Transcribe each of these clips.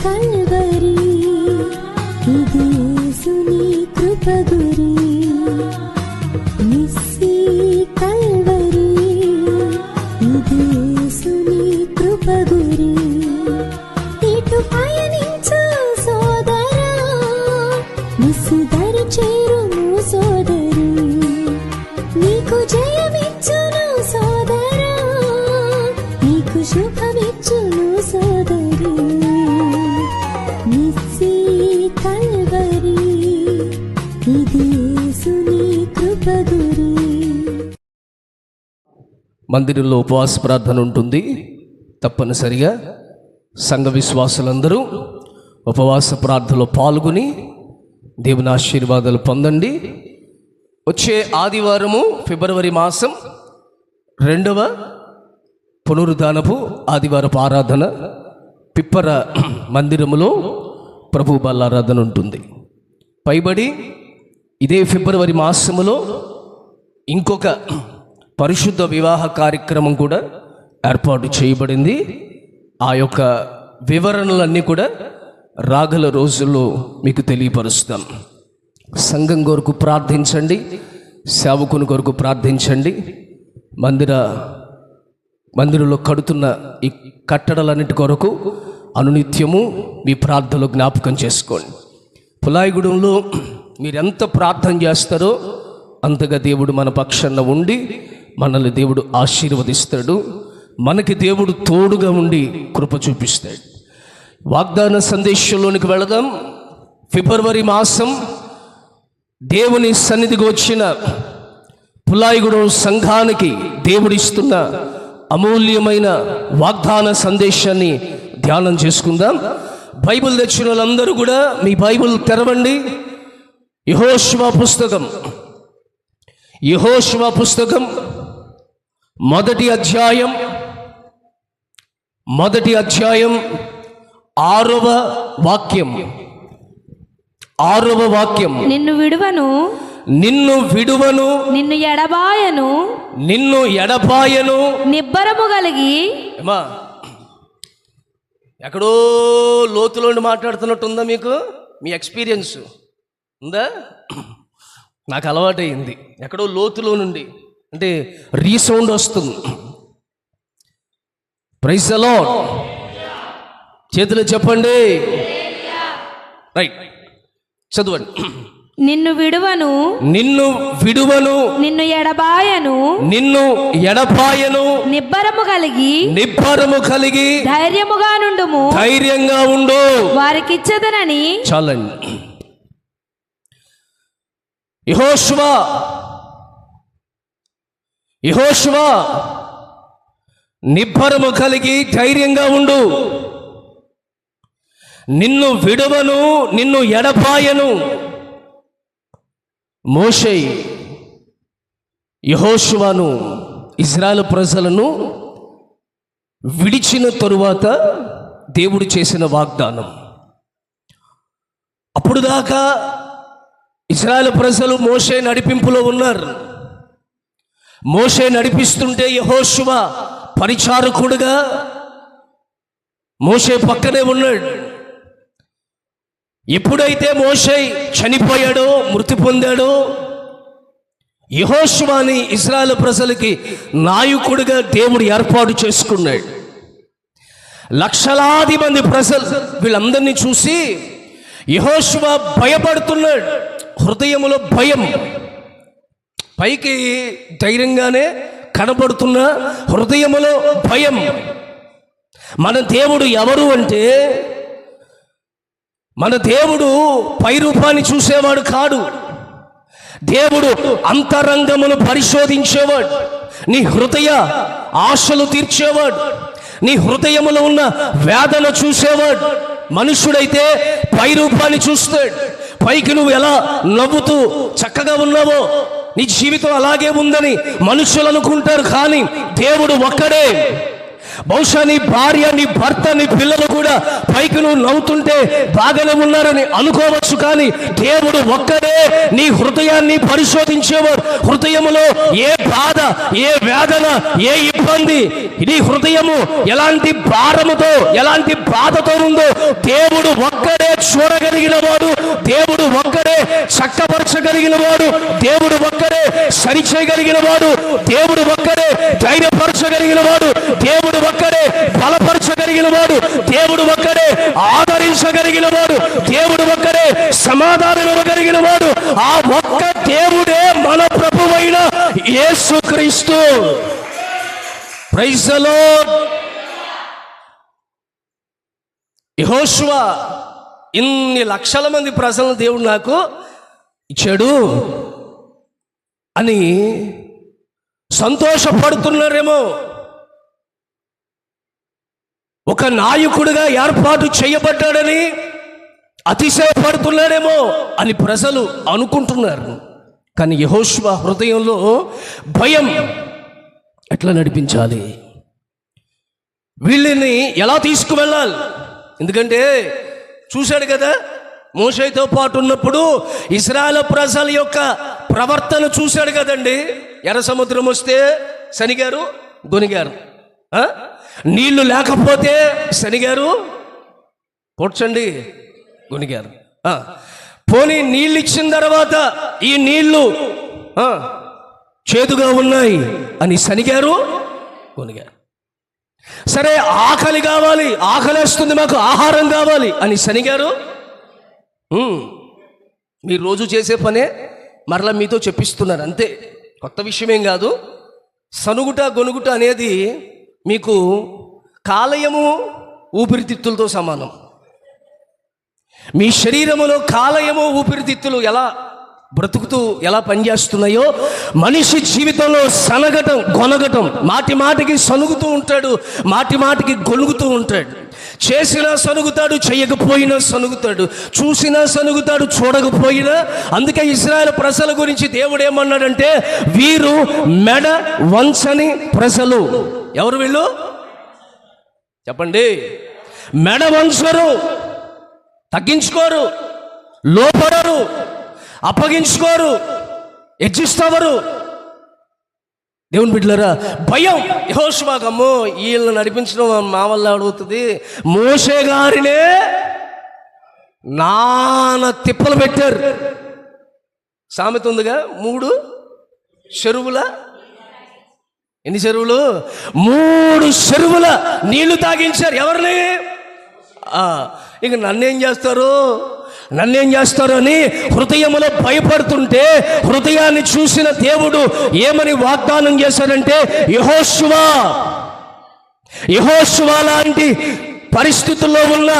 Calvary ఇది యేసుని కృపగురి, Nissi Calvary ఇది యేసుని కృపగురి. ఇటు పయనించు సోదరా, నిస్సి దరి చేరుము సోదరి, నీకు జయమిచ్చును సోదరా, నీకు శుభమిచ్చును సోదరి. నిస్సి కల్వరి ఇది యేసుని కృపగురి. మందిరంలో ఉపవాస ప్రార్థన ఉంటుంది. తప్పనిసరిగా సంఘ విశ్వాసులందరూ ఉపవాస ప్రార్థనలో పాల్గొని దేవుని ఆశీర్వాదాలు పొందండి. వచ్చే ఆదివారము ఫిబ్రవరి మాసం 2వ పునరుద్ధానపు ఆదివారపు ఆరాధన పిప్పర మందిరములో ప్రభు బల్లారాధన ఉంటుంది. పైబడి ఇదే ఫిబ్రవరి మాసములో ఇంకొక పరిశుద్ధ వివాహ కార్యక్రమం కూడా ఏర్పాటు చేయబడింది. ఆ యొక్క వివరణలన్నీ కూడా రాగల రోజుల్లో మీకు తెలియపరుస్తాం. సంఘం కొరకు ప్రార్థించండి, సేవకుని కొరకు ప్రార్థించండి. మందిరంలో కడుతున్న ఈ కట్టడలన్నిటి కొరకు అనునిత్యము మీ ప్రార్థనలో జ్ఞాపకం చేసుకోండి. పులాయిగూడెంలో మీరు ఎంత ప్రార్థన చేస్తారో అంతగా దేవుడు మన పక్షాన ఉండి మనల్ని దేవుడు ఆశీర్వదిస్తాడు. మనకి దేవుడు తోడుగా ఉండి కృప చూపిస్తాడు. వాగ్దాన సందేశంలోనికి వెళదాం. ఫిబ్రవరి మాసం దేవుని సన్నిధికి వచ్చిన పులాయిగూడెం సంఘానికి దేవుడిస్తున్న అమూల్యమైన వాగ్దాన సందేశాన్ని ధ్యానం చేసుకుందాం. బైబిల్ తెచ్చిన వాళ్ళందరూ కూడా మీ బైబిల్ తెరవండి. యెహోషువ పుస్తకం మొదటి అధ్యాయం 6వ వాక్యం. నిన్ను విడువను నిన్ను ఎడబాయను నిబ్బరము కలిగి. ఎక్కడో లోతులోండి మాట్లాడుతున్నట్టుందా? మీకు మీ ఎక్స్పీరియన్స్ ఉందా? నాకు అలవాటైంది ఎక్కడో లోతులో నుండి అంటే రీసౌండ్ వస్తుంది. Praise the lord. చేతులు చెప్పండి. రైట్, చదవండి. నిన్ను విడువను నిన్ను ఎడబాయను నిబ్బరము కలిగి ధైర్యంగా ఉండు వారికిచ్చదనని. చాలండి. యెహోషువ నిబ్బరము కలిగి ధైర్యంగా ఉండు. నిన్ను విడువను నిన్ను ఎడబాయను. మోషే యెహోషువను ఇశ్రాయేలు ప్రజలను విడిచిన తరువాత దేవుడు చేసిన వాగ్దానం. అప్పుడు దాకా ఇశ్రాయేలు ప్రజలు మోషే నడిపింపులో ఉన్నారు. మోషే నడిపిస్తుంటే యెహోషువ పరిచారకుడుగా మోషే పక్కనే ఉన్నాడు. ఎప్పుడైతే మోషే చనిపోయాడో, మృతి పొందాడో, యెహోషువని ఇశ్రాయేలు ప్రజలకి నాయకుడిగా దేవుడు ఏర్పాటు చేసుకున్నాడు. లక్షలాది మంది ప్రజలు వీళ్ళందరినీ చూసి యెహోషువ భయపడుతున్నాడు. హృదయంలో భయం. పైకి ధైర్యంగానే కనబడుతున్న హృదయంలో భయం. మన దేవుడు ఎవరు అంటే, మన దేవుడు పై రూపాన్ని చూసేవాడు కాడు. దేవుడు అంతరంగమును పరిశోధించేవాడు, నీ హృదయ ఆశలు తీర్చేవాడు, నీ హృదయములో ఉన్న వేదన చూసేవాడు. మనుష్యుడైతే పై రూపాన్ని చూస్తాడు, పైకి నువ్వు ఎలా నవ్వుతూ చక్కగా ఉన్నావో నీ జీవితం అలాగే ఉందని మనుషులు అనుకుంటారు. కానీ దేవుడు ఒక్కడే. బహుశా నీ భార్య, నీ భర్త, నీ పిల్లలు కూడా పైకి నువ్వు నవ్వుతుంటే బాగానే ఉన్నారని అనుకోవచ్చు. కానీ దేవుడు ఒక్కడే నీ హృదయాన్ని పరిశోధించేవాడు. హృదయములో ఏ బాధ, ఏ వేదన, ఏ ఇబ్బంది, నీ హృదయము ఎలాంటి భారముతో, ఎలాంటి బాధతో ఉందో దేవుడు ఒక్కడే చూడగలిగిన వాడు. దేవుడు ఒక్కడే చక్కపరచగలిగిన వాడు. దేవుడు ఒక్కడే సరిచేయగలిగిన వాడు. దేవుడు ఒక్కడే ధైర్యపరచగలిగిన వాడు. దేవుడు ఒక్కడే బలపరచగలిగిన వాడు. దేవుడు ఒక్కడే ఆదరించగలిగిన వాడు. దేవుడు ఒక్కడే సమాధానం ఇవ్వగలిగిన వాడు. ఆ ఒక్క దేవుడే మన ప్రభువైన యేసుక్రీస్తు. Praise the lord. యెహోషువ ఇన్ని లక్షల మంది ప్రజలను దేవుడు నాకు ఇచ్చాడు అని సంతోషపడుతున్నారేమో, ఒక నాయకుడిగా ఏర్పాటు చేయబడ్డాడని అతిశయపడుతున్నాడేమో అని ప్రజలు అనుకుంటున్నారు. కానీ యెహోషువ హృదయంలో భయం. ఎట్లా నడిపించాలి, వీళ్ళని ఎలా తీసుకువెళ్ళాలి? ఎందుకంటే చూశాడు కదా, మోషేతో పాటు ఉన్నప్పుడు ఇశ్రాయేలు ప్రజల యొక్క ప్రవర్తన చూశాడు కదండి. ఎర్ర సముద్రం వస్తే శనిగారు, గొనిగారు. నీళ్లు లేకపోతే శనిగారు, కూర్చోండి, గొనిగారు. పోనీ నీళ్ళు ఇచ్చిన తర్వాత ఈ నీళ్లు చేదుగా ఉన్నాయి అని శనిగారు, గొనిగారు. సరే ఆకలి కావాలి, ఆకలేస్తుంది, మాకు ఆహారం కావాలి అని శనిగారు. మీరు రోజు చేసే పనే మరలా మీతో చెప్పిస్తున్నారు, అంతే, కొత్త విషయమేం కాదు. సనుగుట గొనుగుట అనేది మీకు కాలయము ఊపిరితిత్తులతో సమానం. మీ శరీరములో కాలయము ఊపిరితిత్తులు ఎలా బ్రతుకుతూ ఎలా పనిచేస్తున్నాయో మనిషి జీవితంలో సనగటం గొనగటం, మాటి మాటికి సనుగుతూ ఉంటాడు, మాటి మాటికి గొనుగుతూ ఉంటాడు. చేసినా సనుగుతాడు, చేయకపోయినా సనుగుతాడు, చూసినా సనుగుతాడు, చూడకపోయినా. అందుకే ఇశ్రాయేలు ప్రజల గురించి దేవుడు ఏమన్నాడంటే, వీరు మెడ వంచని ప్రజలు. ఎవరు వీళ్ళు చెప్పండి? మెడ వంచరు, తగ్గించుకోరు, లోపడరు, అప్పగించుకోరు, ఎచ్చిస్తవరు. దేవుని బిడ్డలారా, భయం. యెహోషువకు అమ్మో వీళ్ళని నడిపించడం మా వల్ల అడుగుతుంది. మోషే గారినే నాన్న తిప్పలు పెట్టారు. సామెత ఉందిగా, 3 చెరువుల, ఎన్ని చెరువులు? 3 చెరువుల నీళ్లు తాగించారు. ఎవరిని? ఇక నన్నేం చేస్తారు అని హృదయములో భయపడుతుంటే, హృదయాన్ని చూసిన దేవుడు ఏమని వాగ్దానం చేశాడంటే, యెహోషువ లాంటి పరిస్థితుల్లో ఉన్న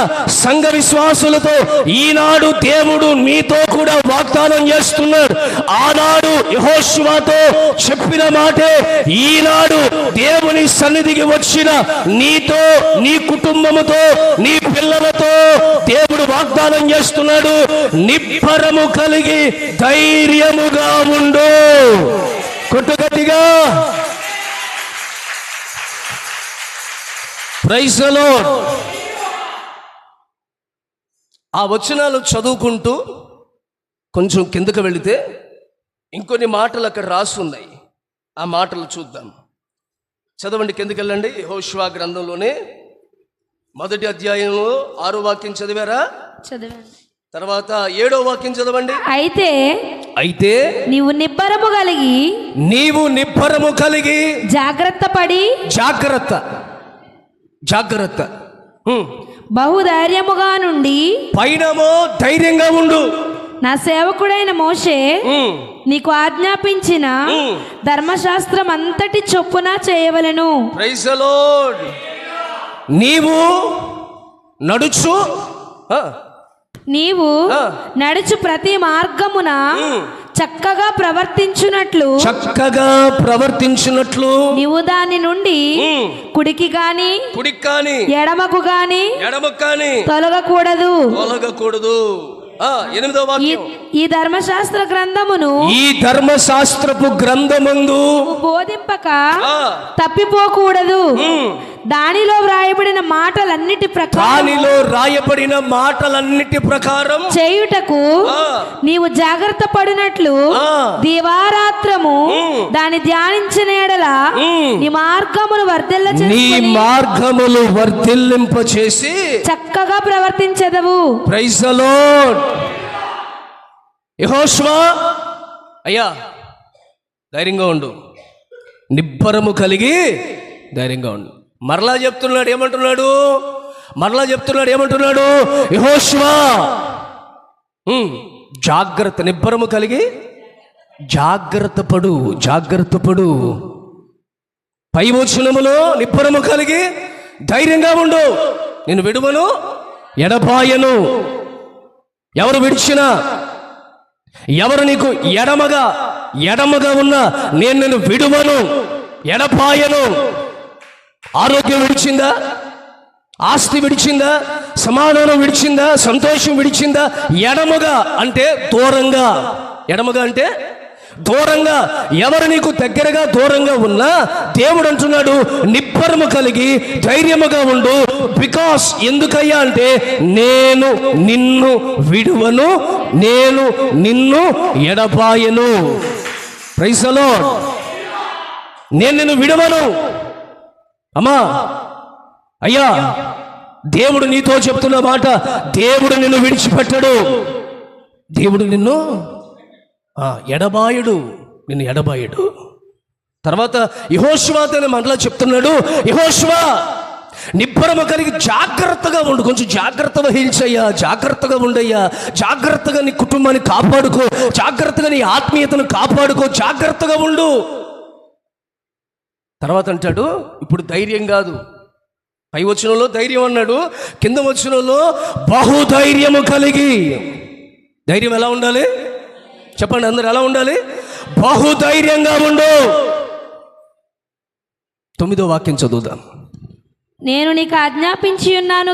సంఘ విశ్వాసులతో ఈనాడు దేవుడు మీతో కూడా వాగ్దానం చేస్తున్నాడు. ఆనాడు యెహోషువతో చెప్పిన మాటే ఈనాడు దేవుని సన్నిధికి వచ్చిన నీతో, నీ కుటుంబముతో, నీ పిల్లలతో దేవుడు వాగ్దానం చేస్తున్నాడు. నిబ్బరము కలిగి ధైర్యముగా ఉండు. కొట్టుగట్టిగా ప్రైజ్ ది లార్డ్. ఆ వచనాలు చదువుకుంటూ కొంచెం కిందకు వెళితే ఇంకొన్ని మాటలు అక్కడ రాసి ఉన్నాయి. ఆ మాటలు చూద్దాం. చదవండి, కిందకి వెళ్ళండి. యెహోషువ గ్రంథంలోనే 1వ అధ్యాయంలో 6వ వాక్యం చదివారా? చదివాను. తర్వాత 7వ వాక్యం చదవండి. అయితే నీవు నిబ్బరము కలిగి జాగ్రత్త బహుధైర్యముగా నుండి పైనమో ధైర్యంగా ఉండు. నా సేవకుడైన మోషే నీకు ఆజ్ఞాపించిన ధర్మశాస్త్రం అంతటి చొప్పున చేయవలెను. Praise the Lord. నీవు నడుచు ప్రతి మార్గమున చక్కగా ప్రవర్తించునట్లు చక్కగా ప్రవర్తించినట్లు నీవు దాని నుండి కుడికి గాని కుడికి కాని ఎడమకు గాని ఎడమకు కాని తొలగకూడదు. తొలగకూడదు. 8వ వాక్యం. ఈ ధర్మశాస్త్ర గ్రంథమును ఈ ధర్మశాస్త్రపు గ్రంథమందు బోధింపక ఆ, తప్పిపోకూడదు. దానిలో వ్రాయబడిన మాటలన్నిటి ప్రకారం దానిలో రాయబడిన మాటలన్నిటి ప్రకారం చేయుటకు ఆ, నీవు జాగ్రత్త పడినట్లు ఆ, దివారాత్రము దాని ధ్యానించిన ఎడల నీ మార్గమును వర్ధిల్ల నీ చేసుకొని మార్గములు వర్ధిల్లింప చేసి చక్కగా ప్రవర్తించెదవు. Praise the lord. యెహోషువ, అయ్యా ధైర్యంగా ఉండు, నిబ్బరము కలిగి ధైర్యంగా ఉండు. మరలా చెప్తున్నాడు ఏమంటున్నాడు యెహోషువ, జాగ్రత్త, నిబ్బరము కలిగి జాగ్రత్త పడు. పై వచనములో నిబ్బరము కలిగి ధైర్యంగా ఉండు, నేను విడువను ఎడబాయను. ఎవరు విడిచినా, ఎవరు నీకు ఎడమగా ఉన్నా నేను నిన్ను విడువను ఎడబాయను. ఆరోగ్యం విడిచిందా, ఆస్తి విడిచిందా, సమాధానం విడిచిందా, సంతోషం విడిచిందా, ఎడమగా అంటే దూరంగా, ఎవరు నీకు దగ్గరగా దూరంగా ఉన్నా దేవుడు అంటున్నాడు నిబ్బరము కలిగి ధైర్యముగా ఉండు. బికాస్ ఎందుకయ్యా అంటే నేను నిన్ను విడువను, నేను నిన్ను ఎడబాయను. Praise the lord. నేను నిన్ను విడువను. అమ్మా, అయ్యా, దేవుడు నీతో చెప్తున్న మాట, దేవుడు నిన్ను విడిచిపెట్టడు, దేవుడు నిన్ను ఎడబాయుడు, నిన్ను ఎడబాయుడు. తర్వాత యెహోషువతో మనలా చెప్తున్నాడు, యెహోషువ నిబ్బరము కలిగి జాగ్రత్తగా ఉండు, కొంచెం జాగ్రత్త వహించయ్యా, జాగ్రత్తగా ఉండయ్యా, జాగ్రత్తగా నీ కుటుంబాన్ని కాపాడుకో, జాగ్రత్తగా నీ ఆత్మీయతను కాపాడుకో, జాగ్రత్తగా ఉండు. తర్వాత అంటాడు ఇప్పుడు ధైర్యం కాదు, పై వచనంలో ధైర్యం అన్నాడు, కింద వచనంలో బహుధైర్యము కలిగి. ధైర్యం ఎలా ఉండాలి చెప్పండి అందరు, ఎలా ఉండాలి? బహుధైర్యంగా ఉండు. 9వ వాక్యం చదువుదాం. నేను నీకు ఆజ్ఞాపించి ఉన్నాను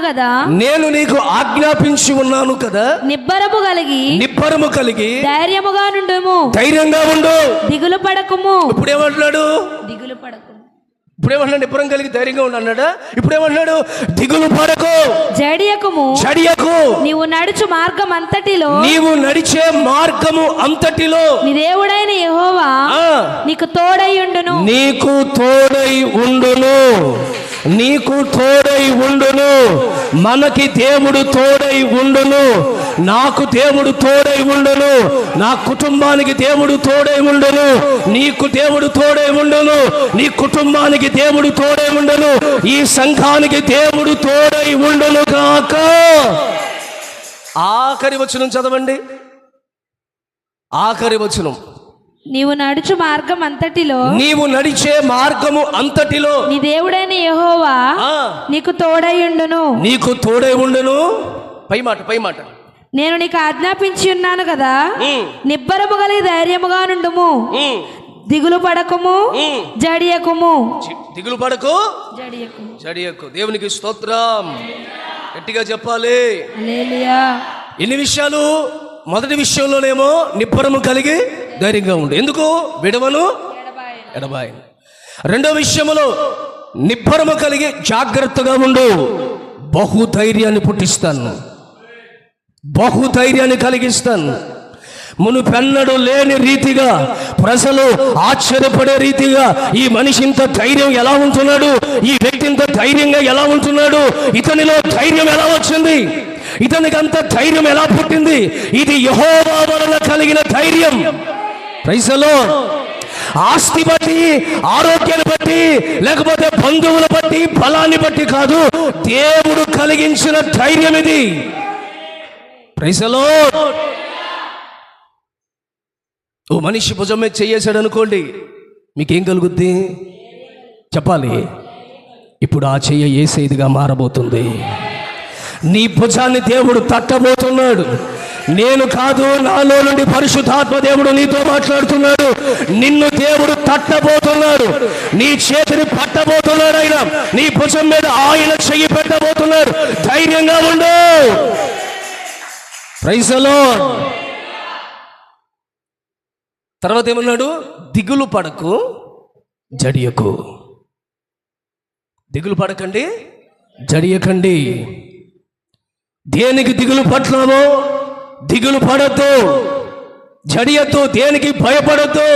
కదా, నిబ్బరము కలిగి ధైర్యముగా నుండుము, ధైర్యంగా ఉండు, దిగులు పడకుము. ఇప్పుడేమంటున్నాడు? ఇప్పుడేమన్నాడు? నిబ్బరం కలిగి ధైర్యంగా ఉండు అన్నాడా? ఇప్పుడేమన్నాడు? దిగులు పడకు, జడియకు. నీవు నడుచు మార్గం అంతటిలో, నీవు నడిచే మార్గము అంతటిలో నీ దేవుడైన యెహోవా నీకు తోడై ఉండును. నీకు తోడై ఉండును. మనకి దేవుడు తోడై ఉండును. నాకు దేవుడు తోడై ఉండును. నా కుటుంబానికి దేవుడు తోడై ఉండును. నీకు దేవుడు తోడై ఉండును. నీ కుటుంబానికి దేవుడు తోడై ఉండును. ఈ సంఘానికి దేవుడు తోడై ఉండును కాక. ఆఖరి వచనం చదవండి. ఆఖరి వచనం. నీవు నడుచు మార్గం అంతటిలో, నీవు నడిచే మార్గము అంతటిలో నీ దేవుడైన యెహోవా నీకు తోడై ఉండును. నీకు తోడై ఉండును. పై మాట. నేను నీకు ఆజ్ఞాపించి ఉన్నాను కదా, నిబ్బరము కలిగి ధైర్యముగా నుండుము, దిగులు పడకుము, జడియకుము. దిగులు పడకు, జడియకు. దేవునికి స్తోత్రం. గట్టిగా చెప్పాలి హల్లెలూయా. ఎన్ని విషయాలు? మొదటి విషయంలోనేమో నిబ్బరము కలిగి ధైర్యంగా ఉండు. ఎందుకు? విడవను ఎడబాయను. రెండో విషయంలో నిబ్బరము కలిగి జాగ్రత్తగా ఉండు. బహుధైర్యాన్ని పుట్టిస్తాను, బహుధైర్యాన్ని కలిగిస్తాను. మునుపెన్నడూ లేని రీతిగా, ప్రజలు ఆశ్చర్యపడే రీతిగా ఈ మనిషి ఇంత ధైర్యం ఎలా ఉంటున్నాడు, ఈ వ్యక్తి ఇంత ధైర్యంగా ఎలా ఉంటున్నాడు, ఇతనిలో ధైర్యం ఎలా వచ్చింది, ఇతనికి అంత ధైర్యం ఎలా పుట్టింది? ఇది యెహోవా వలన కలిగిన ధైర్యం. Praise the lord. ఆస్తి బట్టి, ఆరోగ్యాన్ని బట్టి, లేకపోతే బంధువుల బట్టి, బలాన్ని బట్టి కాదు, దేవుడు కలిగించిన ధైర్యం ఇది. Praise the lord. ఓ మనిషి భుజం మీద చేయేశాడు అనుకోండి, మీకేం కలుగుద్ది చెప్పాలి? ఇప్పుడు ఆ చెయ్య యేసేదిగా మారబోతుంది. నీ భుజాన్ని దేవుడు తట్టబోతున్నాడు. నేను కాదు, నాలో నుండి పరిశుద్ధాత్మ దేవుడు నీతో మాట్లాడుతున్నాడు. నిన్ను దేవుడు తట్టబోతున్నాడు, నీ చేతిని పట్టబోతున్నాడు, ఆయన నీ భుజం మీద ఆయన చెయ్యి పెట్టబోతున్నాడు. ధైర్యంగా ఉండు. Praise the lord. తర్వాత ఏమన్నాడు? దిగులు పడకు, జడియకు. దిగులు పడకండి, జడియకండి. దేనికి దిగులు పట్టినావో దిగులు పడద్దు, జడియద్దు, దేనికి భయపడద్దు.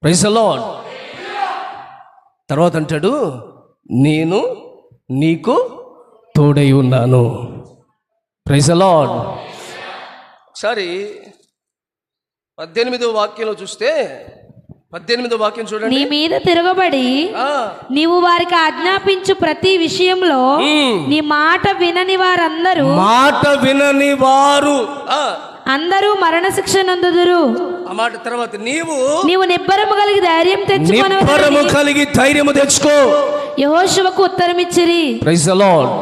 Praise the lord. తర్వాత అంటాడు, నేను నీకు తోడై ఉన్నాను. Praise the lord. ఒకసారి 18వ వాక్యంలో చూస్తే, 18వ వాక్యం చూడండి. నీ మీద తిరగబడి నీవు వారికి ఆజ్ఞాపించు ప్రతి విషయంలో నీ మాట వినని వారందరూ అందరూ మరణశిక్ష నొందుదురు. ఆ మాట తర్వాత నీవు నిబ్బరము కలిగి ధైర్యం తెచ్చుకో. యెహోషువకు ఉత్తరమిచ్చిరి. Praise the Lord.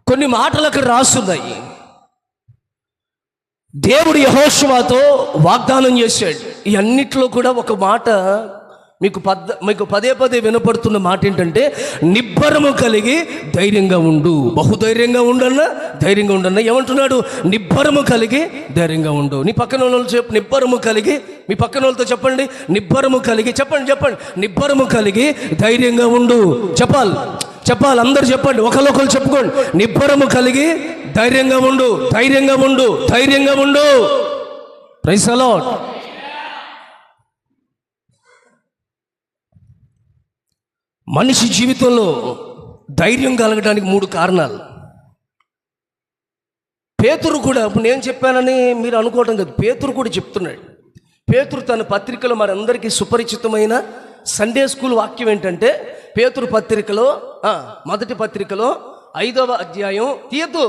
కొన్ని మాటలకు రాస్తున్నాయి. దేవుడు యెహోషువతో వాగ్దానం చేశాడు. ఈ అన్నిట్లో కూడా ఒక మాట మీకు పదే పదే వినపడుతున్న మాట ఏంటంటే, నిబ్బరము కలిగి ధైర్యంగా ఉండు. బహుధైర్యంగా ఉండన్నా, ధైర్యంగా ఉండన్నా. ఏమంటున్నాడు? నిబ్బరము కలిగి ధైర్యంగా ఉండు. నీ పక్కన వాళ్ళు చెప్పు, నిబ్బరము కలిగి. మీ పక్కన వాళ్ళతో చెప్పండి, నిబ్బరము కలిగి. చెప్పండి, నిబ్బరము కలిగి ధైర్యంగా ఉండు. చెప్పాలి, అందరు చెప్పండి, ఒకరు చెప్పుకోండి. నిబ్బరము కలిగి ధైర్యంగా ఉండు, ధైర్యంగా ఉండు, ధైర్యంగా ఉండు. Praise the lord. మనిషి జీవితంలో ధైర్యం కలగడానికి 3 కారణాలు. పేతురు కూడా, ఇప్పుడు నేను చెప్పానని మీరు అనుకోవటం కాదు, పేతురు కూడా చెప్తున్నాడు. పేతురు తన పత్రికలో మనందరికీ సుపరిచితమైన సండే స్కూల్ వాక్యం ఏంటంటే, పేతురు పత్రికలో మొదటి పత్రికలో 5వ అధ్యాయం తీయద్దు.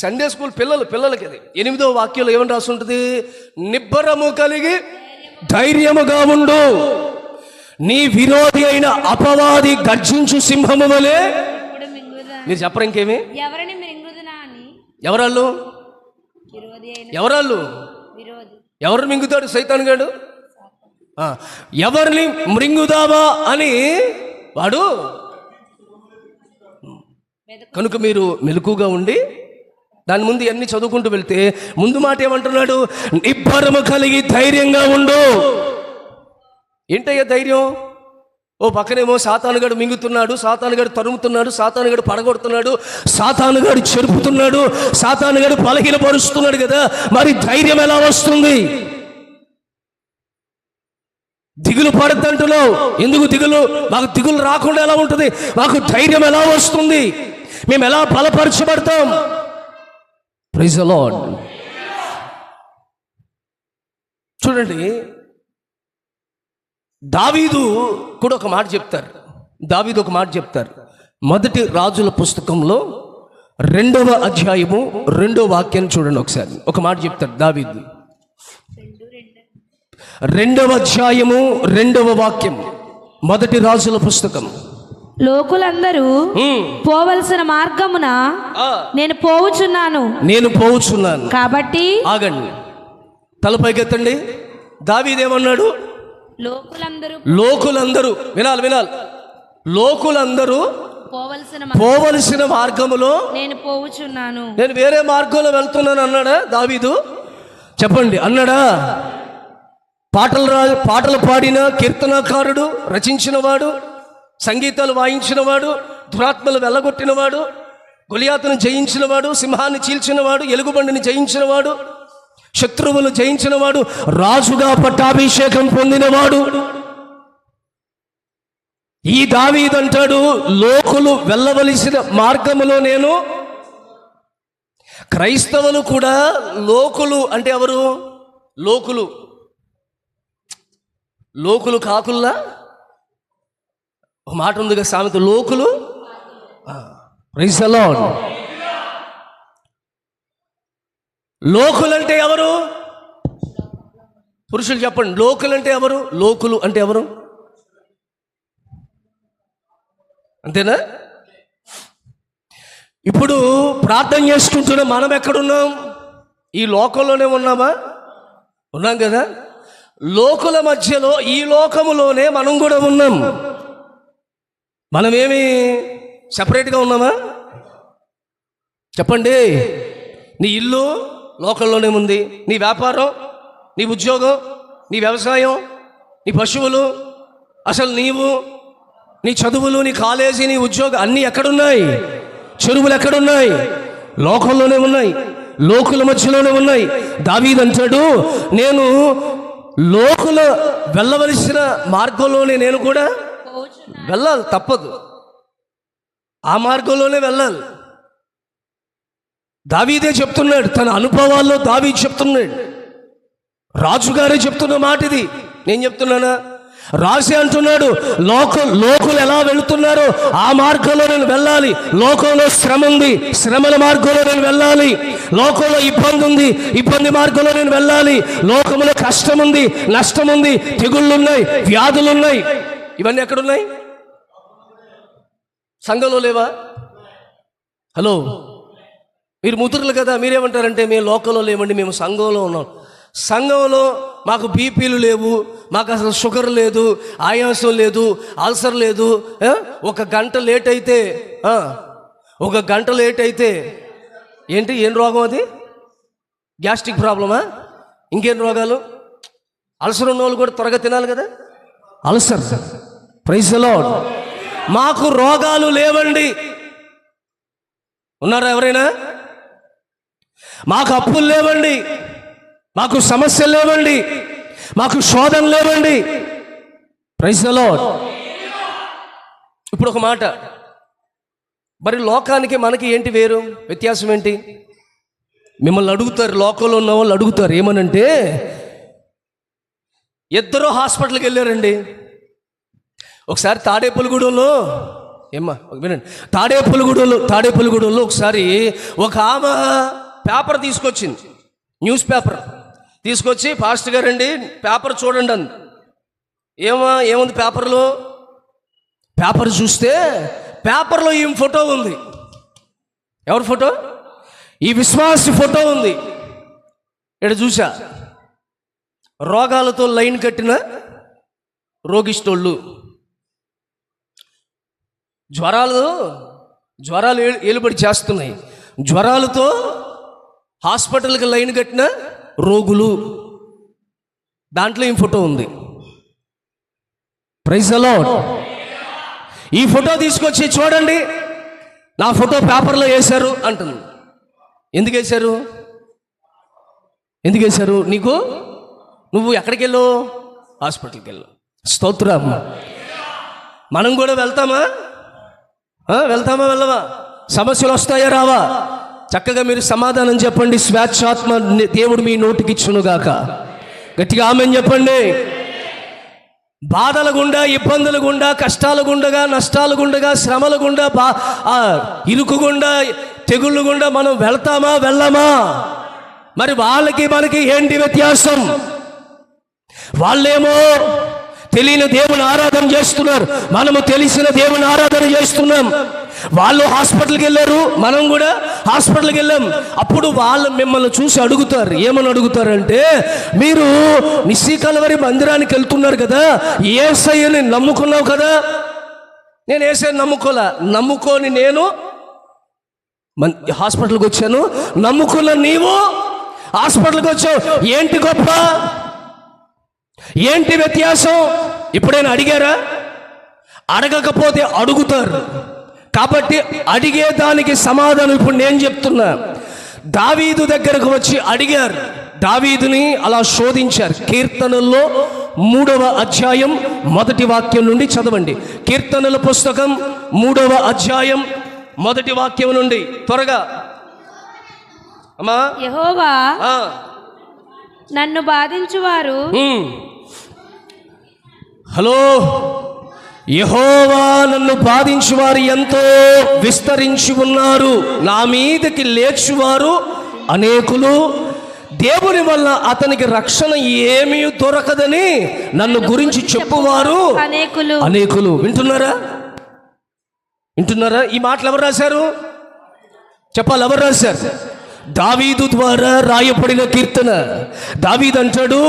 సండే స్కూల్ పిల్లలకి అది 8వ వాక్యంలో ఏమని రాసి ఉంటుంది? నిబ్బరము కలిగి ధైర్యముగా ఉండు. నీ విరోధి అయిన అపవాది గర్జించు సింహము వలె. మీరు చెప్పరు ఇంకేమి? ఎవరాళ్ళు? ఎవరు మింగుతాడు? సైతాన్ గాడు. ఎవరిని మృంగుదావా అని వాడు. కనుక మీరు మెలకుగా ఉండి దాని ముందు అన్ని చదువుకుంటూ వెళ్తే ముందు మాట ఏమంటున్నాడు? నిబ్బరము కలిగి ధైర్యంగా ఉండు. ఏంటయ్యా ధైర్యం? ఓ పక్కనేమో సాతానుగాడు మింగుతున్నాడు, సాతానుగాడు తరుముతున్నాడు, సాతానుగాడు పడగొడుతున్నాడు, సాతానుగాడు చెరుపుతున్నాడు, సాతానుగాడు బలహీనపరుస్తున్నాడు కదా. మరి ధైర్యం ఎలా వస్తుంది? దిగులు పడద్దంటున్నావు. ఎందుకు దిగులు? మాకు దిగులు రాకుండా ఎలా ఉంటుంది? మాకు ధైర్యం ఎలా వస్తుంది? మేము ఎలా బలపరచబడతాం? Praise the lord. చూడండి, దావీదు కూడా ఒక మాట చెప్తారు. మొదటి రాజుల పుస్తకంలో 2వ అధ్యాయము 2వ వాక్యాన్ని చూడండి ఒకసారి. ఒక మాట చెప్తాడు దావీదు. 2వ అధ్యాయము 2వ వాక్యం, మొదటి రాజుల పుస్తకం. లోకులందరూ పోవలసిన మార్గమున నేను పోవుచున్నాను కాబట్టి. ఆగండి, తలపైకెత్తండి. దావీదేమన్నాడు? లోకులందరూ వినాలి. లోకులందరూ పోవలసిన మార్గములో నేను పోవుచున్నాను, నేను వేరే మార్గంలో వెళ్తున్నాను అన్నాడా దావీదు? చెప్పండి, అన్నాడా? పాటలు పాడిన కీర్తనకారుడు, రచించినవాడు, సంగీతాలు వాయించినవాడు, దురాత్మలు వెళ్ళగొట్టినవాడు, గొలియాతును జయించినవాడు, సింహాన్ని చీల్చినవాడు, ఎలుగుబండిని జయించినవాడు, శత్రువులు జయించినవాడు, రాజుగా పట్టాభిషేకం పొందినవాడు. ఈ దావీదు అంటాడు, లోకులు వెళ్ళవలసిన మార్గములో నేను. క్రైస్తవులు కూడా లోకులు అంటే ఎవరు? లోకులు కాకుల్లా. ఒక మాట ఉందిగా సామెత, లోకులు. Praise the lord. లోకులంటే ఎవరు? పురుషులు చెప్పండి, లోకులంటే ఎవరు? లోకులు అంటే ఎవరు? అంతేనా? ఇప్పుడు ప్రార్థన చేసుకుంటున్న మనం ఎక్కడున్నాం? ఈ లోకంలోనే ఉన్నామా? ఉన్నాం కదా. లోకుల మధ్యలో ఈ లోకములోనే మనం కూడా ఉన్నాం. మనమేమి సపరేట్గా ఉన్నామా? చెప్పండి. నీ ఇల్లు లోకంలోనే ఉంది, నీ వ్యాపారం, నీ ఉద్యోగం, నీ వ్యవసాయం, నీ పశువులు, అసలు నీవు, నీ చదువులు, నీ కాలేజీ, నీ ఉద్యోగం అన్నీ ఎక్కడున్నాయి? చెరువులు ఎక్కడున్నాయి? లోకంలోనే ఉన్నాయి, లోకుల మధ్యలోనే ఉన్నాయి. దావీదు అంటాడు, నేను లోకుల వెళ్ళవలసిన మార్గంలోనే నేను కూడా వెళ్ళాలి, తప్పదు. ఆ మార్గంలోనే వెళ్ళాలి. దావీదే చెప్తున్నాడు, తన అనుభవాల్లో దావీదు చెప్తున్నాడు. రాజుగారే చెప్తున్న మాట ఇది, నేను చెప్తున్నానా? రాసి అంటున్నాడు, లోకులు ఎలా వెళుతున్నారో ఆ మార్గంలో నేను వెళ్ళాలి. లోకంలో శ్రమ ఉంది, శ్రమల మార్గంలో నేను వెళ్ళాలి. లోకంలో ఇబ్బంది ఉంది, ఇబ్బంది మార్గంలో నేను వెళ్ళాలి. లోకంలో కష్టం ఉంది, నష్టం ఉంది, తెగుళ్ళు ఉన్నాయి, వ్యాధులు ఉన్నాయి. ఇవన్నీ ఎక్కడున్నాయి? సంఘంలో లేవా? హలో, మీరు ముదురులు కదా, మీరేమంటారంటే మేము లోకంలో లేమండి, మేము సంఘంలో ఉన్నాం. సంఘంలో మాకు బీపీలు లేవు, మాకు అసలు షుగర్ లేదు, ఆయాసం లేదు, అల్సర్ లేదు. ఒక గంట లేట్ అయితే ఏంటి, ఏం రోగం అది? గ్యాస్ట్రిక్ ప్రాబ్లమా? ఇంకేం రోగాలు? అల్సర్ ఉన్న వాళ్ళు కూడా త్వరగా తినాలి కదా, అల్సర్. Praise the lord. మాకు రోగాలు లేవండి. ఉన్నారా ఎవరైనా? మాకు అప్పులు లేవండి, మాకు సమస్యలు లేవండి, మాకు శోధన లేవండి. Praise the lord. ఇప్పుడు ఒక మాట, మరి లోకానికి మనకి ఏంటి వేరు, వ్యత్యాసం ఏంటి? మిమ్మల్ని అడుగుతారు, లోకంలో ఉన్న వాళ్ళు అడుగుతారు ఏమనంటే, ఇద్దరు హాస్పిటల్కి వెళ్ళారండి. ఒకసారి తాడేపల్లిగూడెంలో, వినండి, తాడేపల్లిగూడెంలో ఒకసారి ఒక ఆమె పేపర్ తీసుకొచ్చింది, న్యూస్ పేపర్ తీసుకొచ్చి, పాస్టర్ గారండి పేపర్ చూడండి అంది. ఏముంది పేపర్లో? పేపర్ చూస్తే పేపర్లో ఈమె ఫోటో ఉంది. ఎవరి ఫోటో? ఈ విశ్వాసి ఫోటో ఉంది. ఇక్కడ చూసా, రోగాలతో లైన్ కట్టిన రోగిష్టోళ్ళు, జ్వరాలు ఏలుబడి చేస్తున్నాయి, జ్వరాలతో హాస్పిటల్కి లైన్ కట్టిన రోగులు, దాంట్లో ఈ ఫోటో ఉంది. Praise the lord. ఈ ఫోటో తీసుకొచ్చి చూడండి, నా ఫోటో పేపర్లో వేశారు అంటుంది. ఎందుకు వేశారు? నువ్వు ఎక్కడికి వెళ్ళు? హాస్పిటల్కి వెళ్ళు. స్తోత్రం. మనం కూడా వెళ్తామా? వెళ్ళవా? సమస్యలు వస్తాయా రావా? చక్కగా మీరు సమాధానం చెప్పండి. స్వేచ్ఛాత్మ దేవుడు మీ నోటికి ఇచ్చునుగాక. గట్టిగా ఆమేన్ చెప్పండి. బాధల గుండా, ఇబ్బందుల గుండా, కష్టాల గుండగా, నష్టాల గుండగా, శ్రమల గుండా, ఇరుకు గుండా, తెగుళ్ళు గుండా మనం వెళ్తామా వెళ్ళమా? మరి వాళ్ళకి మనకి ఏంటి వ్యత్యాసం? వాళ్ళేమో తెలియని దేవుని ఆరాధన చేస్తున్నారు, మనము తెలిసిన దేవుని ఆరాధన చేస్తున్నాం. వాళ్ళు హాస్పిటల్కి వెళ్ళారు, మనం కూడా హాస్పిటల్కి వెళ్ళాం. అప్పుడు వాళ్ళు మిమ్మల్ని చూసి అడుగుతారు, ఏమని అడుగుతారంటే, మీరు నిశ్చీకలవరి మందిరానికి వెళ్తున్నారు కదా, యేసయ్యని నమ్ముకున్నావు కదా. నేను యేసయ్యని నమ్ముకొని నేను హాస్పిటల్కి వచ్చాను. నమ్ముకున్న నీవు హాస్పిటల్కి వచ్చావు. ఏంటి గొప్ప? ఏంటి వ్యత్యాసం? ఎప్పుడైనా అడిగారా? అడగకపోతే అడుగుతారు. కాబట్టి అడిగేదానికి సమాధానం ఇప్పుడు నేను చెప్తున్నా. దావీదు దగ్గరకు వచ్చి అడిగారు, దావీదుని అలా శోధించారు. కీర్తనల్లో 3వ అధ్యాయం 1వ వాక్యం నుండి చదవండి. కీర్తనల పుస్తకం 3వ అధ్యాయం 1వ వాక్యం నుండి త్వరగా. అమ్మా, యెహోవా నన్ను బాధించువారు, హలో, యెహోవా నన్ను బాధించువారు ఎంతో విస్తరించి ఉన్నారు, నా మీదకి లేచువారు అనేకులు, దేవుని వల్ల అతనికి రక్షణ ఏమీ దొరకదని నన్ను గురించి చెప్పువారు అనేకులు. వింటున్నారా? ఈ మాటలు ఎవరు రాశారు? చెప్పాలి, ఎవరు రాశారు? దావీదు ద్వారా రాయబడిన కీర్తన. దావీదు అంటాడు,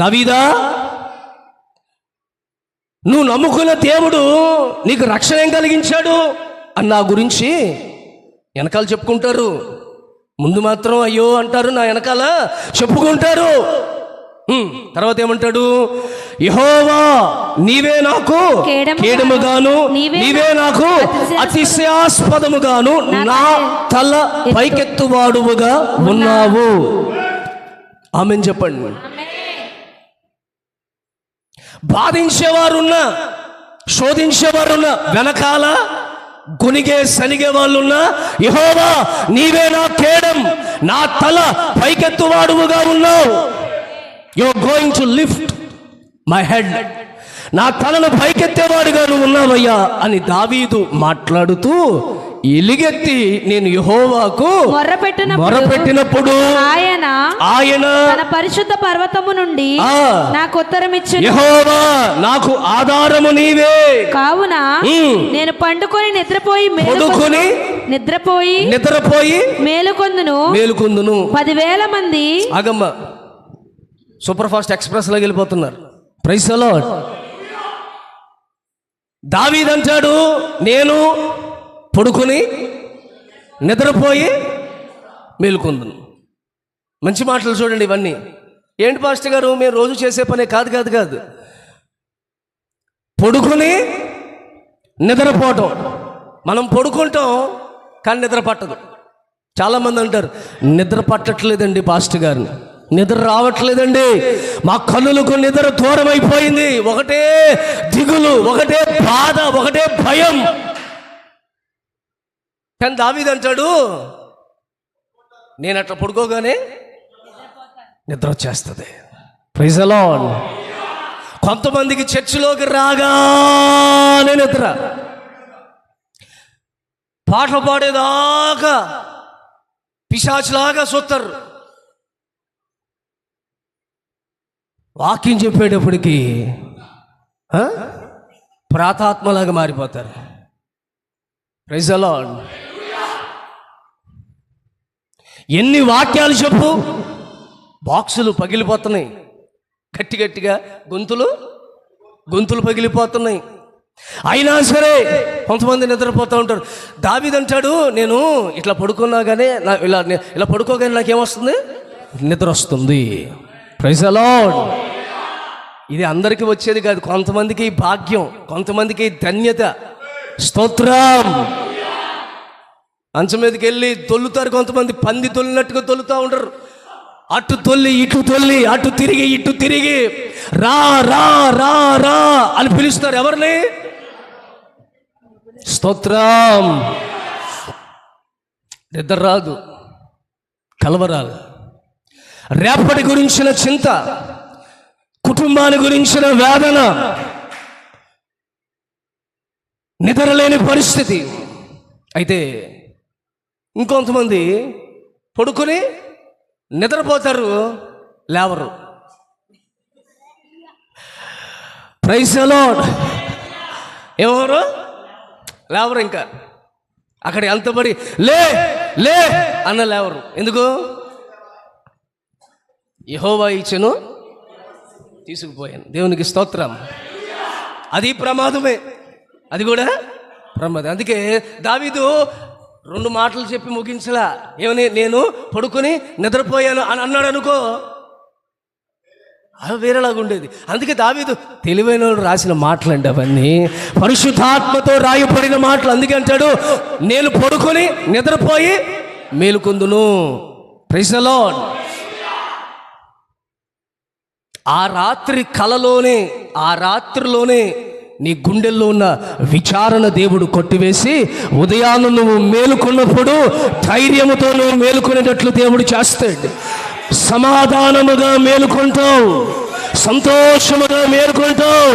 దావీదా, నువ్వు నమ్ముకున్న దేవుడు నీకు రక్షణ ఏం కలిగించాడు అని నా గురించి వెనకాల చెప్పుకుంటారు. ముందు మాత్రం అయ్యో అంటారు, నా వెనకాల చెప్పుకుంటారు. తర్వాత ఏమంటాడు? యెహోవా నీవే నాకు కేడముగాను, నీవే నాకు అతిశయాస్పదముగాను, నా తల పైకెత్తువాడువుగా ఉన్నావు. ఆమేన్ చెప్పండి. బాధించేవారున్నా, శోధించేవారున్నా, వెనకాల గునిగే సనిగే వాళ్ళున్నా, యెహోవా నీవే నా కేడం, నా తల పైకెత్తువాడువుగా ఉన్నావు. You are going to lift my head, నా తలను పైకెత్తేవాడుగా నువ్వు ఉన్నావయ్యా అని దావీదు మాట్లాడుతూ ఎలుగెత్తి నేను యెహోవాకు మొర్రపెట్టినప్పుడు ఆయన తన పరిశుద్ధ పర్వతము నుండి నాకు ఉత్తరం ఇచ్చెను. యెహోవా నాకు ఆధారము నీవే కావున నేను పండుకొని నిద్రపోయి మేలుకొందును 10,000 మంది ఆగమ్మ సూపర్ ఫాస్ట్ ఎక్స్ప్రెస్ లోకి వెళ్ళిపోతున్నారు. Praise the lord. దావీదు అంటాడు, నేను పడుకుని నిద్రపోయి మేలుకొందును. మంచి మాటలు చూడండి ఇవన్నీ. ఏంటి పాస్టర్ గారు, మేము రోజు చేసే పనే? కాదు. పడుకుని నిద్రపోవటం. మనం పడుకుంటాం కానీ నిద్ర పట్టదు. చాలామంది అంటారు, నిద్ర పట్టట్లేదండి పాస్టర్ గారిని, నిద్ర రావట్లేదండి, మా కన్నులకు నిద్ర దూరం అయిపోయింది, ఒకటే దిగులు, ఒకటే బాధ, ఒకటే భయం. కానీ దావీదు అంటాడు, నేను అట్లా పడుకోగానే నిద్ర వచ్చేస్తుంది. Praise the lord. కొంతమందికి చర్చిలోకి రాగానే నిద్ర, పాటలు పాడేదాకా పిశాచులాగా చూస్తారు, వాక్యం చెప్పేటప్పటికి ప్రాతాత్మలాగా మారిపోతారు. Praise the lord. ఎన్ని వాక్యాలు చెప్పు, బాక్సులు పగిలిపోతున్నాయి, గట్టిగా గొంతులు పగిలిపోతున్నాయి. అయినా సరే కొంతమంది నిద్రపోతూ ఉంటారు. దావీదు అంటాడు, నేను ఇట్లా పడుకున్నా కానీ ఇలా పడుకోగానే నాకేమొస్తుంది? నిద్ర వస్తుంది. Praise the lord. ఇది అందరికీ వచ్చేది కాదు, కొంతమందికి భాగ్యం, కొంతమందికి ధన్యత. స్తోత్రం. అంచం మీదకి వెళ్ళి తొల్లుతారు కొంతమంది, పంది తొల్లినట్టుగా తొల్లుతూ ఉంటారు. అటు తొల్లి ఇటు తొల్లి, అటు తిరిగి ఇటు తిరిగి, రా రా రా రా అని పిలుస్తారు. ఎవరిని? స్తోత్రం. నిద్ర రాదు, కలవరాలు, రేపటి గురించిన చింత, కుటుంబాన్ని గురించిన వేదన, నిద్రలేని పరిస్థితి. అయితే ఇంకొంతమంది పడుకొని నిద్రపోతారు, లేవరు. Praise the lord. ఎవరు లేవరు, ఇంకా అక్కడ ఎంతబడి లే లే అన్న లేవరు. ఎందుకు? యెహోవా ఇచ్చెను, తీసుకుపోయాను. దేవునికి స్తోత్రం. అది ప్రమాదమే, అది కూడా ప్రమాదం. అందుకే దావీదు 2 మాటలు చెప్పి ముగించలా. ఏమని? నేను పడుకొని నిద్రపోయాను అని అన్నాడు అనుకో, అవి వేరేలాగా ఉండేది. అందుకే దావీదు తెలివైన రాసిన మాటలండి అవన్నీ, పరిశుద్ధాత్మతో రాయబడిన మాటలు. అందుకే అంటాడు, నేను పడుకొని నిద్రపోయి మేలుకొందును. Praise the lord. ఆ రాత్రిలోనే నీ గుండెల్లో ఉన్న విచారణ దేవుడు కొట్టివేసి, ఉదయాన్ని నువ్వు మేలుకున్నప్పుడు ధైర్యముతో నువ్వు మేలుకునేటట్లు దేవుడు చేస్తాడు. సమాధానముగా మేలుకుంటావు, సంతోషముగా మేలుకుంటావు.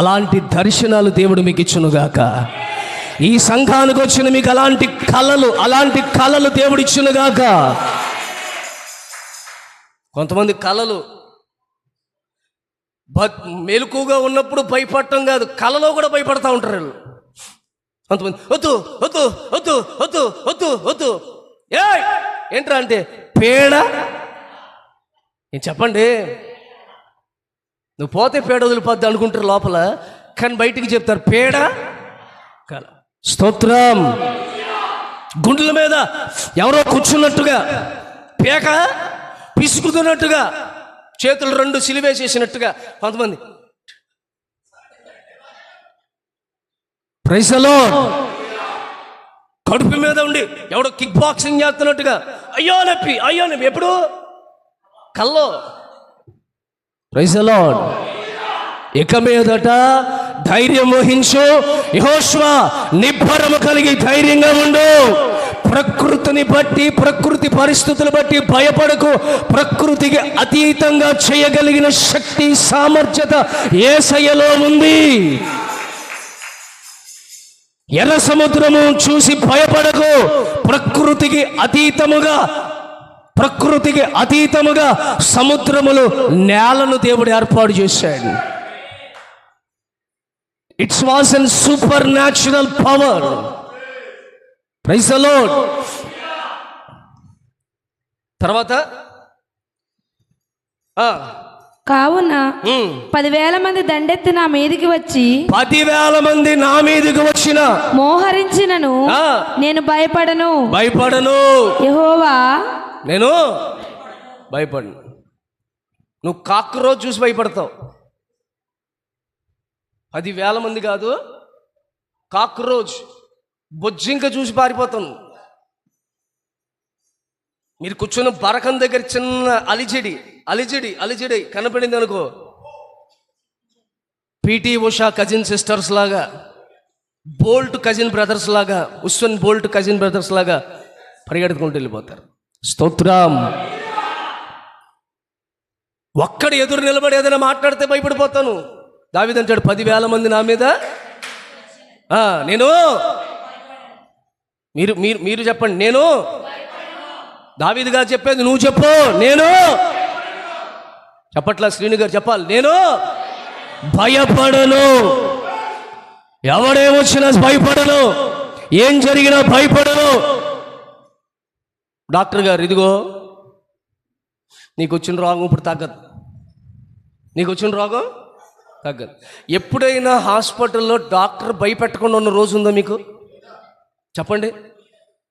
అలాంటి దర్శనాలు దేవుడు మీకు ఇచ్చునుగాక. ఈ సంఘానికి వచ్చిన మీకు అలాంటి కళలు దేవుడు ఇచ్చునుగాక. కొంతమంది కళలు మెలకుగా ఉన్నప్పుడు భయపడటం కాదు, కళలో కూడా భయపడతా ఉంటారు. కొంతమంది వద్దు వద్దు వద్దు వద్దు వద్దు వద్దు. ఏ ఏంట్రా అంటే పేడ. ఏం చెప్పండి, నువ్వు పోతే పేడ వదిలిపోద్ది అనుకుంటారు లోపల, కానీ బయటికి చెప్తారు పేడ కాల. స్తోత్రం. గుండెల మీద ఎవరో కూర్చున్నట్టుగా, పేక పిసుకుతున్నట్టుగా, చేతులు రెండు సిలివేసేసినట్టుగా కొంతమంది. Praise the lord. కడుపు మీద ఉండి ఎవడో కిక్ బాక్సింగ్ చేస్తున్నట్టుగా అయ్యో నొప్పి అయ్యో నొప్పి. ఎప్పుడు కల్లో. Praise the lord. ఇక మీదట ధైర్యం వహించు, యెహోషువ నిబ్బరము కలిగి ధైర్యంగా ఉండు. ప్రకృతిని బట్టి, ప్రకృతి పరిస్థితులు బట్టి భయపడకు. ప్రకృతికి అతీతంగా చేయగలిగిన శక్తి, సామర్థ్యత యేసయ్యలో ఉంది. ఎర్ర సముద్రము చూసి భయపడకు. ప్రకృతికి అతీతముగా సముద్రములు, నేలను దేవుడు ఏర్పాటు చేశాడు. It's was an supernatural power. Praise the lord. తర్వాత కావున 10,000 మంది దండెత్తి నా మీదికి వచ్చి 10,000 మంది నా మీదకి వచ్చిన మోహరించినను నేను భయపడను. యెహోవా నేను భయపడను. నువ్వు కాక్రోచ్ చూసి భయపడతావు. 10,000 మంది కాదు, కాక్రోచ్ బొజ్జింక చూసి పారిపోతాను. మీరు కూర్చున్న బరకం దగ్గర చిన్న అలిజడి కనపడింది అనుకో, పిటి ఉషా కజిన్ సిస్టర్స్ లాగా, బోల్ట్ కజిన్ బ్రదర్స్ లాగా, ఉస్వన్ బోల్ట్ కజిన్ బ్రదర్స్ లాగా పరిగెడుకుంటూ వెళ్ళిపోతారు. స్తోత్రం. ఒక్కడు ఎదురు నిలబడి ఏదైనా మాట్లాడితే భయపడిపోతాను. దావీదంటాడు 10,000 మంది నా మీద. నేను మీరు చెప్పండి, నేను. దావీదు గారు చెప్పేది నువ్వు చెప్పు. నేను చెప్పట్లా, శ్రీను గారు చెప్పాలి. నేను భయపడను. ఎవడేమొచ్చినా భయపడను, ఏం జరిగినా భయపడను. డాక్టర్ గారు ఇదిగో నీకు వచ్చిన రోగం ఇప్పుడు తగ్గదు, తగ్గదు. ఎప్పుడైనా హాస్పిటల్లో డాక్టర్ భయపెట్టకుండా ఉన్న రోజు ఉందో మీకు? చెప్పండి.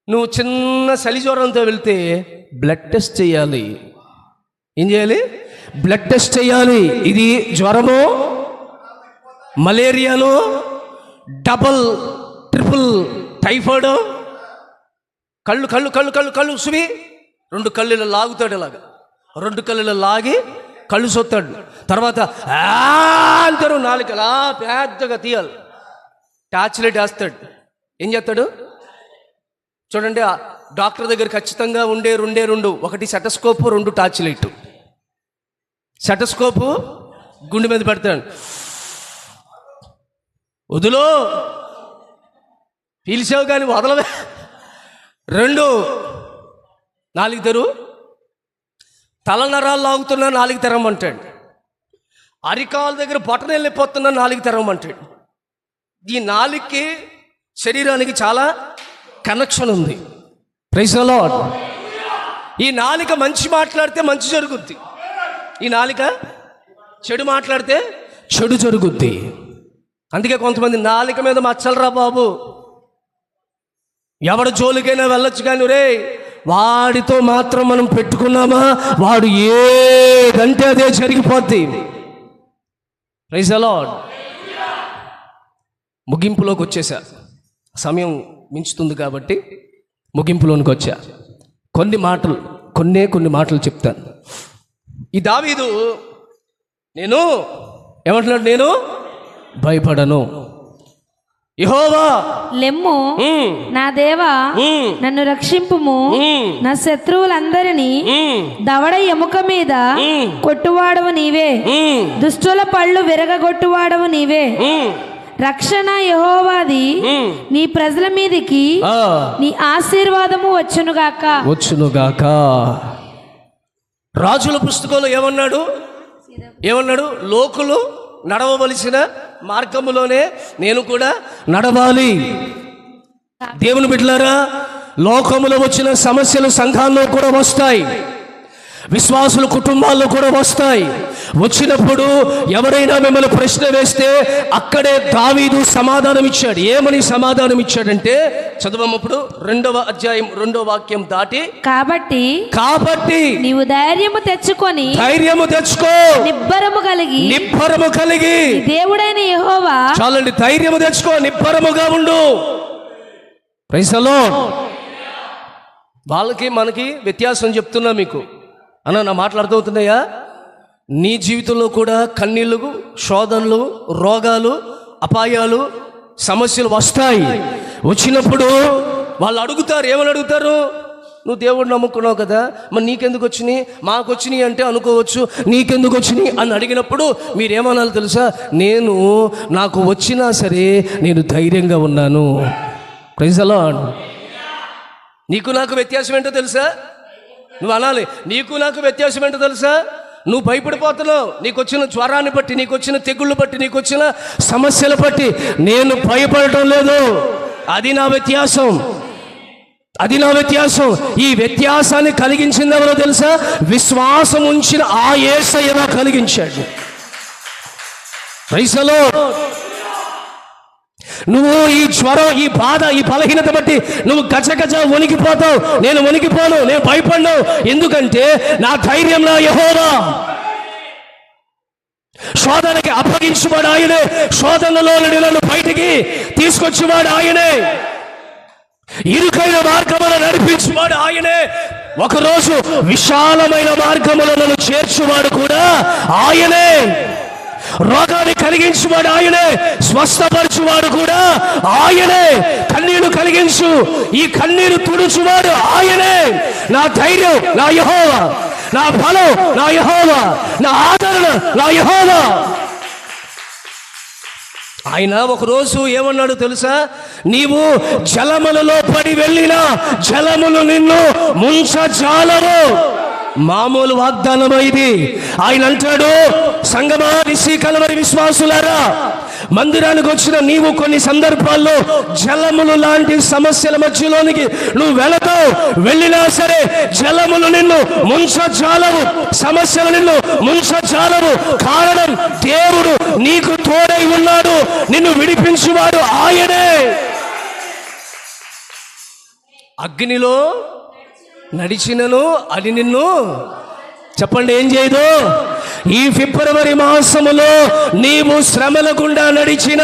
నువ్వు చిన్న చలి జ్వరంతో వెళ్తే బ్లడ్ టెస్ట్ చేయాలి. ఏం చేయాలి? బ్లడ్ టెస్ట్ చేయాలి. ఇది జ్వరమో, మలేరియాలో, డబల్ ట్రిపుల్ టైఫాయిడ్. కళ్ళు సువి 2 కళ్ళు లాగుతాడు. ఇలాగా 2 కళ్ళు లాగి కళ్ళు సొత్తాడు. తర్వాత అంటారు, నాలుకలా పెద్దగా తీయాలి. టార్చ్ లైట్ వేస్తాడు. ఏం చేస్తాడు చూడండి, డాక్టర్ దగ్గర ఖచ్చితంగా ఉండే 2 ఒకటి సెటస్కోపు, 2 టార్చ్ లైట్. సెటస్కోపు గుండె మీద పెడతాడు. వదులో పీల్చావు కానీ వదలవే. 2 నాలుగు తెరు. తలనరాలు లాగుతున్నా 4 తెరమంటాడు. అరికాల దగ్గర బటన్ వెళ్ళిపోతున్నా 4 తెరమంటాడు. ఈ 4కి శరీరానికి చాలా కనెక్షన్ ఉంది. Praise the lord. ఈ 4 మంచి మాట్లాడితే మంచి జరుగుద్ది. ఈ 4 చెడు మాట్లాడితే చెడు జరుగుద్ది. అందుకే కొంతమంది 4 మీద మచ్చలరా బాబు, ఎవడు జోలికైనా వెళ్ళొచ్చు కానీ రే వాడితో మాత్రం మనం పెట్టుకున్నామా, వాడు ఏదంటే అదే జరిగిపోద్ది. Praise the Lord. ముగింపులోకి వచ్చేసా, సమయం మించుతుంది కాబట్టి ముగింపులోనికి వచ్చా. కొన్ని మాటలు చెప్తాను. ఈ దావీదు నేను ఏమంటున్నాడు? నేను భయపడను. యెహోవా లెమ్ము, నా దేవా నన్ను రక్షింపుము. నా శత్రువులందరినీ దవడ ఎముక మీద కొట్టువాడవు నీవే, దుష్టుల పళ్ళు విరగగొట్టువాడవు నీవే. రక్షణ యెహోవాది, నీ ప్రజల మీదికి నీ ఆశీర్వాదము వచ్చునుగాక. రాజుల పుస్తకంలో ఏమన్నాడు? లోకులు నడవవలసిన మార్గములోనే నేను కూడా నడవాలి. దేవుని బిడ్డలారా, లోకములో వచ్చిన సమస్యలు సంఘాల్లో కూడా వస్తాయి, విశ్వాసుల కుటుంబాల్లో కూడా వస్తాయి. వచ్చినప్పుడు ఎవరైనా మిమ్మల్ని ప్రశ్న వేస్తే అక్కడే దావీదు సమాధానం ఇచ్చాడు. ఏమని సమాధానం ఇచ్చాడంటే, చదవమప్పుడు 2వ అధ్యాయం 2వ వాక్యం దాటి, కాబట్టి నీవు ధైర్యము తెచ్చుకో, నిబ్బరము కలిగి దేవుడైన యెహోవా. చాలండి, ధైర్యము తెచ్చుకో, నిబ్బరముగా ఉండు. Praise the lord. వాళ్ళకి మనకి వ్యత్యాసం చెప్తున్నా మీకు అన్న, నా మాటలు అర్థమవుతున్నాయా? నీ జీవితంలో కూడా కన్నీళ్ళు, శోధనలు, రోగాలు, అపాయాలు, సమస్యలు వస్తాయి. వచ్చినప్పుడు వాళ్ళు అడుగుతారు, ఏమని అడుగుతారు? నువ్వు దేవుడు నమ్ముకున్నావు కదా, మరి నీకెందుకు వచ్చినాయి? మాకు వచ్చినాయి అంటే అనుకోవచ్చు, నీకెందుకు వచ్చినాయి అని అడిగినప్పుడు మీరేమనాలి తెలుసా? నాకు వచ్చినా సరే నేను ధైర్యంగా ఉన్నాను. Praise the lord. నీకు నాకు వ్యత్యాసం ఏంటో తెలుసా? నువ్వు అనాలి, నీకు నాకు వ్యత్యాసం ఏంటో తెలుసా? నువ్వు భయపడిపోతున్నావు, నీకు వచ్చిన జ్వరాన్ని బట్టి, నీకు వచ్చిన తెగుళ్ళు బట్టి, నీకు వచ్చిన సమస్యల బట్టి. నేను భయపడటం లేదు. అది నా వ్యత్యాసం. ఈ వ్యత్యాసాన్ని కలిగించింది ఎవరో తెలుసా? విశ్వాసం ఉంచిన ఆ యేసయ్య కలిగించాడు. Praise the Lord. నువ్వు ఈ జ్వరం, ఈ బాధ, ఈ బలహీనత బట్టి నువ్వు గజగజ వణికిపోతావు. నేను వణికిపోను, నేను భయపడను. ఎందుకంటే నా ధైర్యం నా యెహోవా. శోధనకి అప్పగించువాడు ఆయనే, శోధనలో నన్ను బయటికి తీసుకొచ్చేవాడు ఆయనే, ఇరుకైన మార్గములను నడిపించువాడు ఆయనే, ఒకరోజు విశాలమైన మార్గములను చేర్చువాడు కూడా ఆయనే, రోగాన్ని కలిగించువాడు ఆయనే, స్వస్థపరచువాడు కూడా ఆయనే, కన్నీరు కలిగించు, ఈ కన్నీరు తుడుచువాడు ఆయనే. నా ధైర్యం నా యెహోవా, నా బలం నా యెహోవా, నా ఆదరణ నా యెహోవా. ఆయన ఒకరోజు ఏమన్నాడు తెలుసా? నీవు జలములలో పడి వెళ్ళినా జలములు నిన్ను ముంచజాలవు. మామూలు వాగ్దానం ఇది. ఆయన అంటాడు, సంగమా, నిస్సీ కలవరి విశ్వాసులారా, మందిరానికి వచ్చిన నీవు కొన్ని సందర్భాల్లో జలములు లాంటి సమస్యల మధ్యలోనికి నువ్వు వెళతావు. వెళ్ళినా సరే జలములు నిన్ను ముంచజాలవు, సమస్యలు నిన్ను ముంచజాలవు. కారణం, దేవుడు నీకు తోడై ఉన్నాడు, నిన్ను విడిపించువాడు ఆయనే. అగ్నిలో నడిచినను అది నిన్ను, చెప్పండి, ఏం చేయదు? ఈ ఫిబ్రవరి మాసములో నీవు శ్రమల గుండా నడిచిన,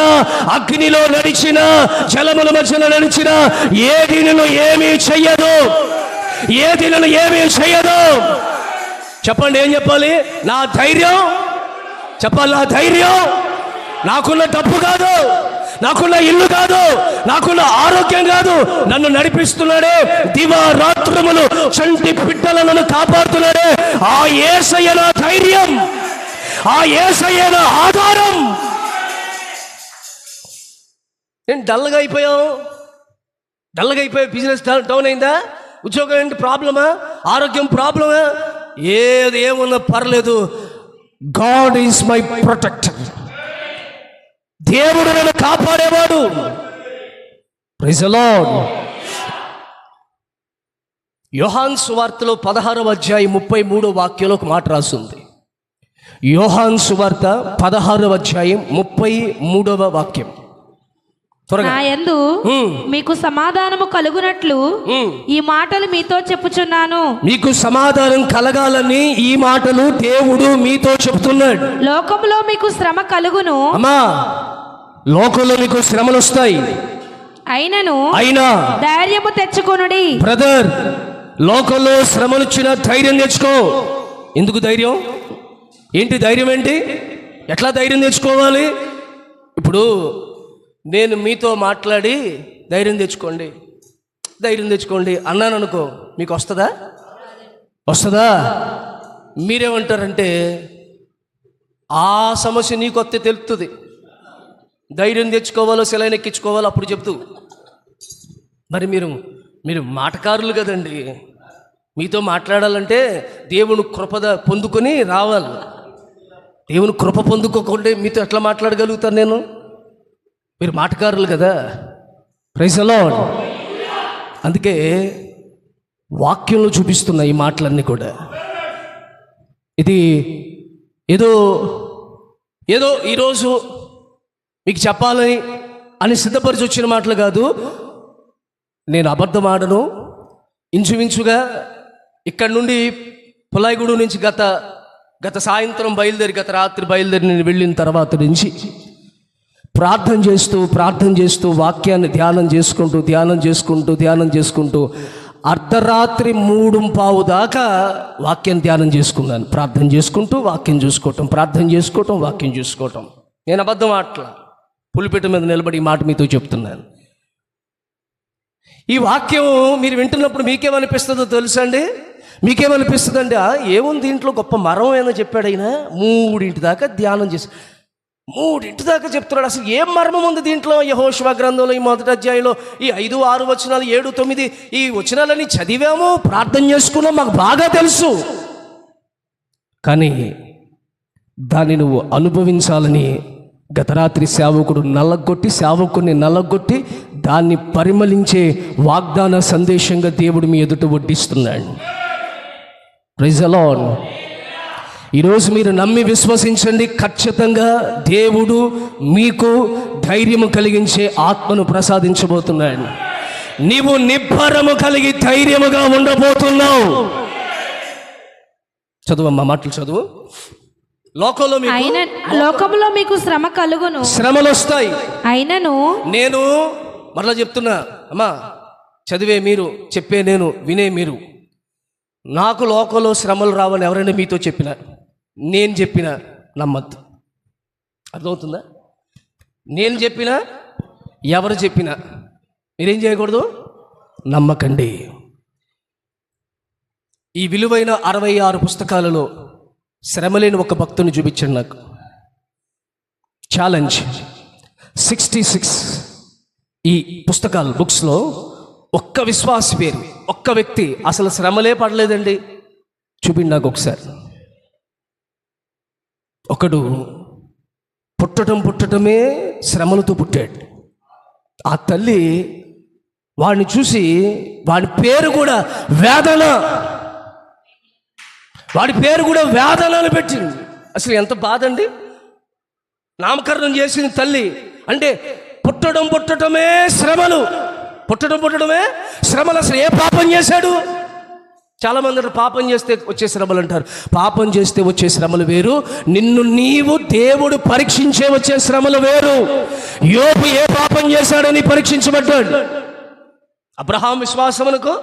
అగ్నిలో నడిచిన, జలముల మధ్యలో నడిచిన, ఏది నిన్ను ఏమీ చెయ్యదు, ఏది నిన్ను ఏమీ చెయ్యదు. చెప్పండి, ఏం చెప్పాలి? నా ధైర్యం చెప్పాలి. నా ధైర్యం నాకున్న డబ్బు కాదు, నాకున్న ఇల్లు కాదు, నాకున్న ఆరోగ్యం కాదు. నన్ను నడిపిస్తున్నాడే, దివారాత్రములు చంటి బిడ్డలను కాపాడుతున్నాడే ఆ యేసయ్య నా ధైర్యం, ఆ యేసయ్య నా ఆధారం. నేను డల్గా అయిపోయావు, బిజినెస్ డౌన్ అయిందా? ఉద్యోగం ఏంటి ప్రాబ్లమా? ఆరోగ్యం ప్రాబ్లమా? ఏమున్నా పర్లేదు. God is my protector. దేవుడు నన్ను కాపాడేవాడు. Praise the lord. యోహాను సువార్తలో 16వ అధ్యాయం 33వ వాక్యంలో ఒక మాట రాస్తుంది. యోహాను సువార్త 16వ అధ్యాయం 33వ వాక్యం. నా యందు మీకు సమాధానము కలుగునట్లు ఈ మాటలు మీతో చెప్పుచున్నాను. మీకు సమాధానం కలగాలని ఈ మాటలు దేవుడు మీతో చెప్తున్నాడు. లోకంలో మీకు శ్రమ కలుగును. అమ్మా, లోకంలో మీకు శ్రమలు వస్తాయి, అయినా ధైర్యము తెచ్చుకొనుడి. బ్రదర్, లోకంలో శ్రమలు వచ్చిన ధైర్యం తెచ్చుకో. ఎందుకు ధైర్యం? ఏంటి ధైర్యం? ఏంటి? ఎట్లా ధైర్యం తెచ్చుకోవాలి? ఇప్పుడు నేను మీతో మాట్లాడి ధైర్యం తెచ్చుకోండి అన్నాను అనుకో, మీకు వస్తుందా? మీరేమంటారంటే, ఆ సమస్య నీకు వస్తే తెలుస్తుంది. ధైర్యం తెచ్చుకోవాలో సెలైన్ ఎక్కించుకోవాలో అప్పుడు చెప్తూ. మరి మీరు మాటకారులు కదండి. మీతో మాట్లాడాలంటే దేవుని కృపద పొందుకొని రావాలి. దేవుని కృప పొందుకోకుంటే మీతో ఎట్లా మాట్లాడగలుగుతాను నేను? మీరు మాటకారులు కదా. Praise the lord. అందుకే వాక్యంలో చూపిస్తున్న ఈ మాటలన్నీ కూడా ఇది ఏదో ఏదో ఈరోజు మీకు చెప్పాలని అని సిద్ధపరిచి వచ్చిన మాటలు కాదు. నేను అబద్ధం ఆడను. ఇంచుమించుగా ఇక్కడ నుండి పులాయిగూడు నుంచి గత సాయంత్రం గత రాత్రి బయలుదేరి నేను వెళ్ళిన తర్వాత నుంచి ప్రార్థన చేస్తూ వాక్యాన్ని ధ్యానం చేసుకుంటూ అర్ధరాత్రి 3:15 దాకా వాక్యం ధ్యానం చేసుకున్నాను. ప్రార్థన చేసుకుంటూ వాక్యం చూసుకోవటం. నేను అబద్ధం ఆటలా, పులిపేట మీద నిలబడి ఈ మాట మీతో చెప్తున్నాను. ఈ వాక్యం మీరు వింటున్నప్పుడు మీకేమనిపిస్తుందో తెలుసా అండి? మీకేమనిపిస్తుందండి? ఏముంది దీంట్లో గొప్ప మరం ఏదో చెప్పాడు ఆయన. 3 దాకా ధ్యానం చేసి 3 దాకా చెప్తున్నాడు. అసలు ఏం మర్మం ఉంది దీంట్లో? యెహోషువ గ్రంథంలో ఈ మొదటి అధ్యాయంలో ఈ 5, 6 వచనాలు, 7, 9 ఈ వచనాలన్నీ చదివాము, ప్రార్థన చేసుకున్నాం, మాకు బాగా తెలుసు. కానీ దాన్ని నువ్వు అనుభవించాలని గత రాత్రి సేవకుని నల్లగొట్టి దాన్ని పరిమళించే వాగ్దాన సందేశంగా దేవుడు మీ ఎదుట వడ్డిస్తున్నాడు. Praise the lord. ఈరోజు మీరు నమ్మి విశ్వసించండి, ఖచ్చితంగా దేవుడు మీకు ధైర్యము కలిగించే ఆత్మను ప్రసాదించబోతున్నాడు. నీవు నిబ్బరము కలిగి ధైర్యముగా ఉండబోతున్నావు. చదువమ్మా, మాటలు చదువు. లోకములో మీకు శ్రమ కలుగును. శ్రమలు వస్తాయి. అయినను నేను మరలా చెప్తున్నా అమ్మా, చదివే మీరు, చెప్పే నేను, వినే మీరు. నాకు లోకంలో శ్రమలు రావని ఎవరైనా మీతో చెప్పినా, నేను చెప్పినా నమ్మద్దు. అర్థమవుతుందా? నేను చెప్పినా ఎవరు చెప్పినా మీరేం చేయకూడదు, నమ్మకండి. ఈ విలువైన 66 పుస్తకాలలో శ్రమ లేని ఒక భక్తుని చూపించండి నాకు. ఛాలెంజ్ 66 ఈ పుస్తకాలు బుక్స్లో ఒక్క విశ్వాసి పేరు, ఒక్క వ్యక్తి అసలు శ్రమలే పడలేదండి, చూపిండి నాకు ఒకసారి. ఒకడు పుట్టటమే శ్రమలతో పుట్టాడు. ఆ తల్లి వాడిని చూసి వాడి పేరు కూడా వేదన అని పెట్టింది. అసలు ఎంత బాధ అండి! నామకరణం చేసిన తల్లి అంటే పుట్టడమే శ్రమలు. అసలు ఏ పాపం చేశాడు? చాలామంది అంటారు పాపం చేస్తే వచ్చే శ్రమలు అంటారు. పాపం చేస్తే వచ్చే శ్రమలు వేరు, నిన్ను నీవు దేవుడు పరీక్షించే వచ్చే శ్రమలు వేరు. యోబు ఏ పాపం చేశాడని పరీక్షించబడ్డాడు? అబ్రహాం విశ్వాసమునకు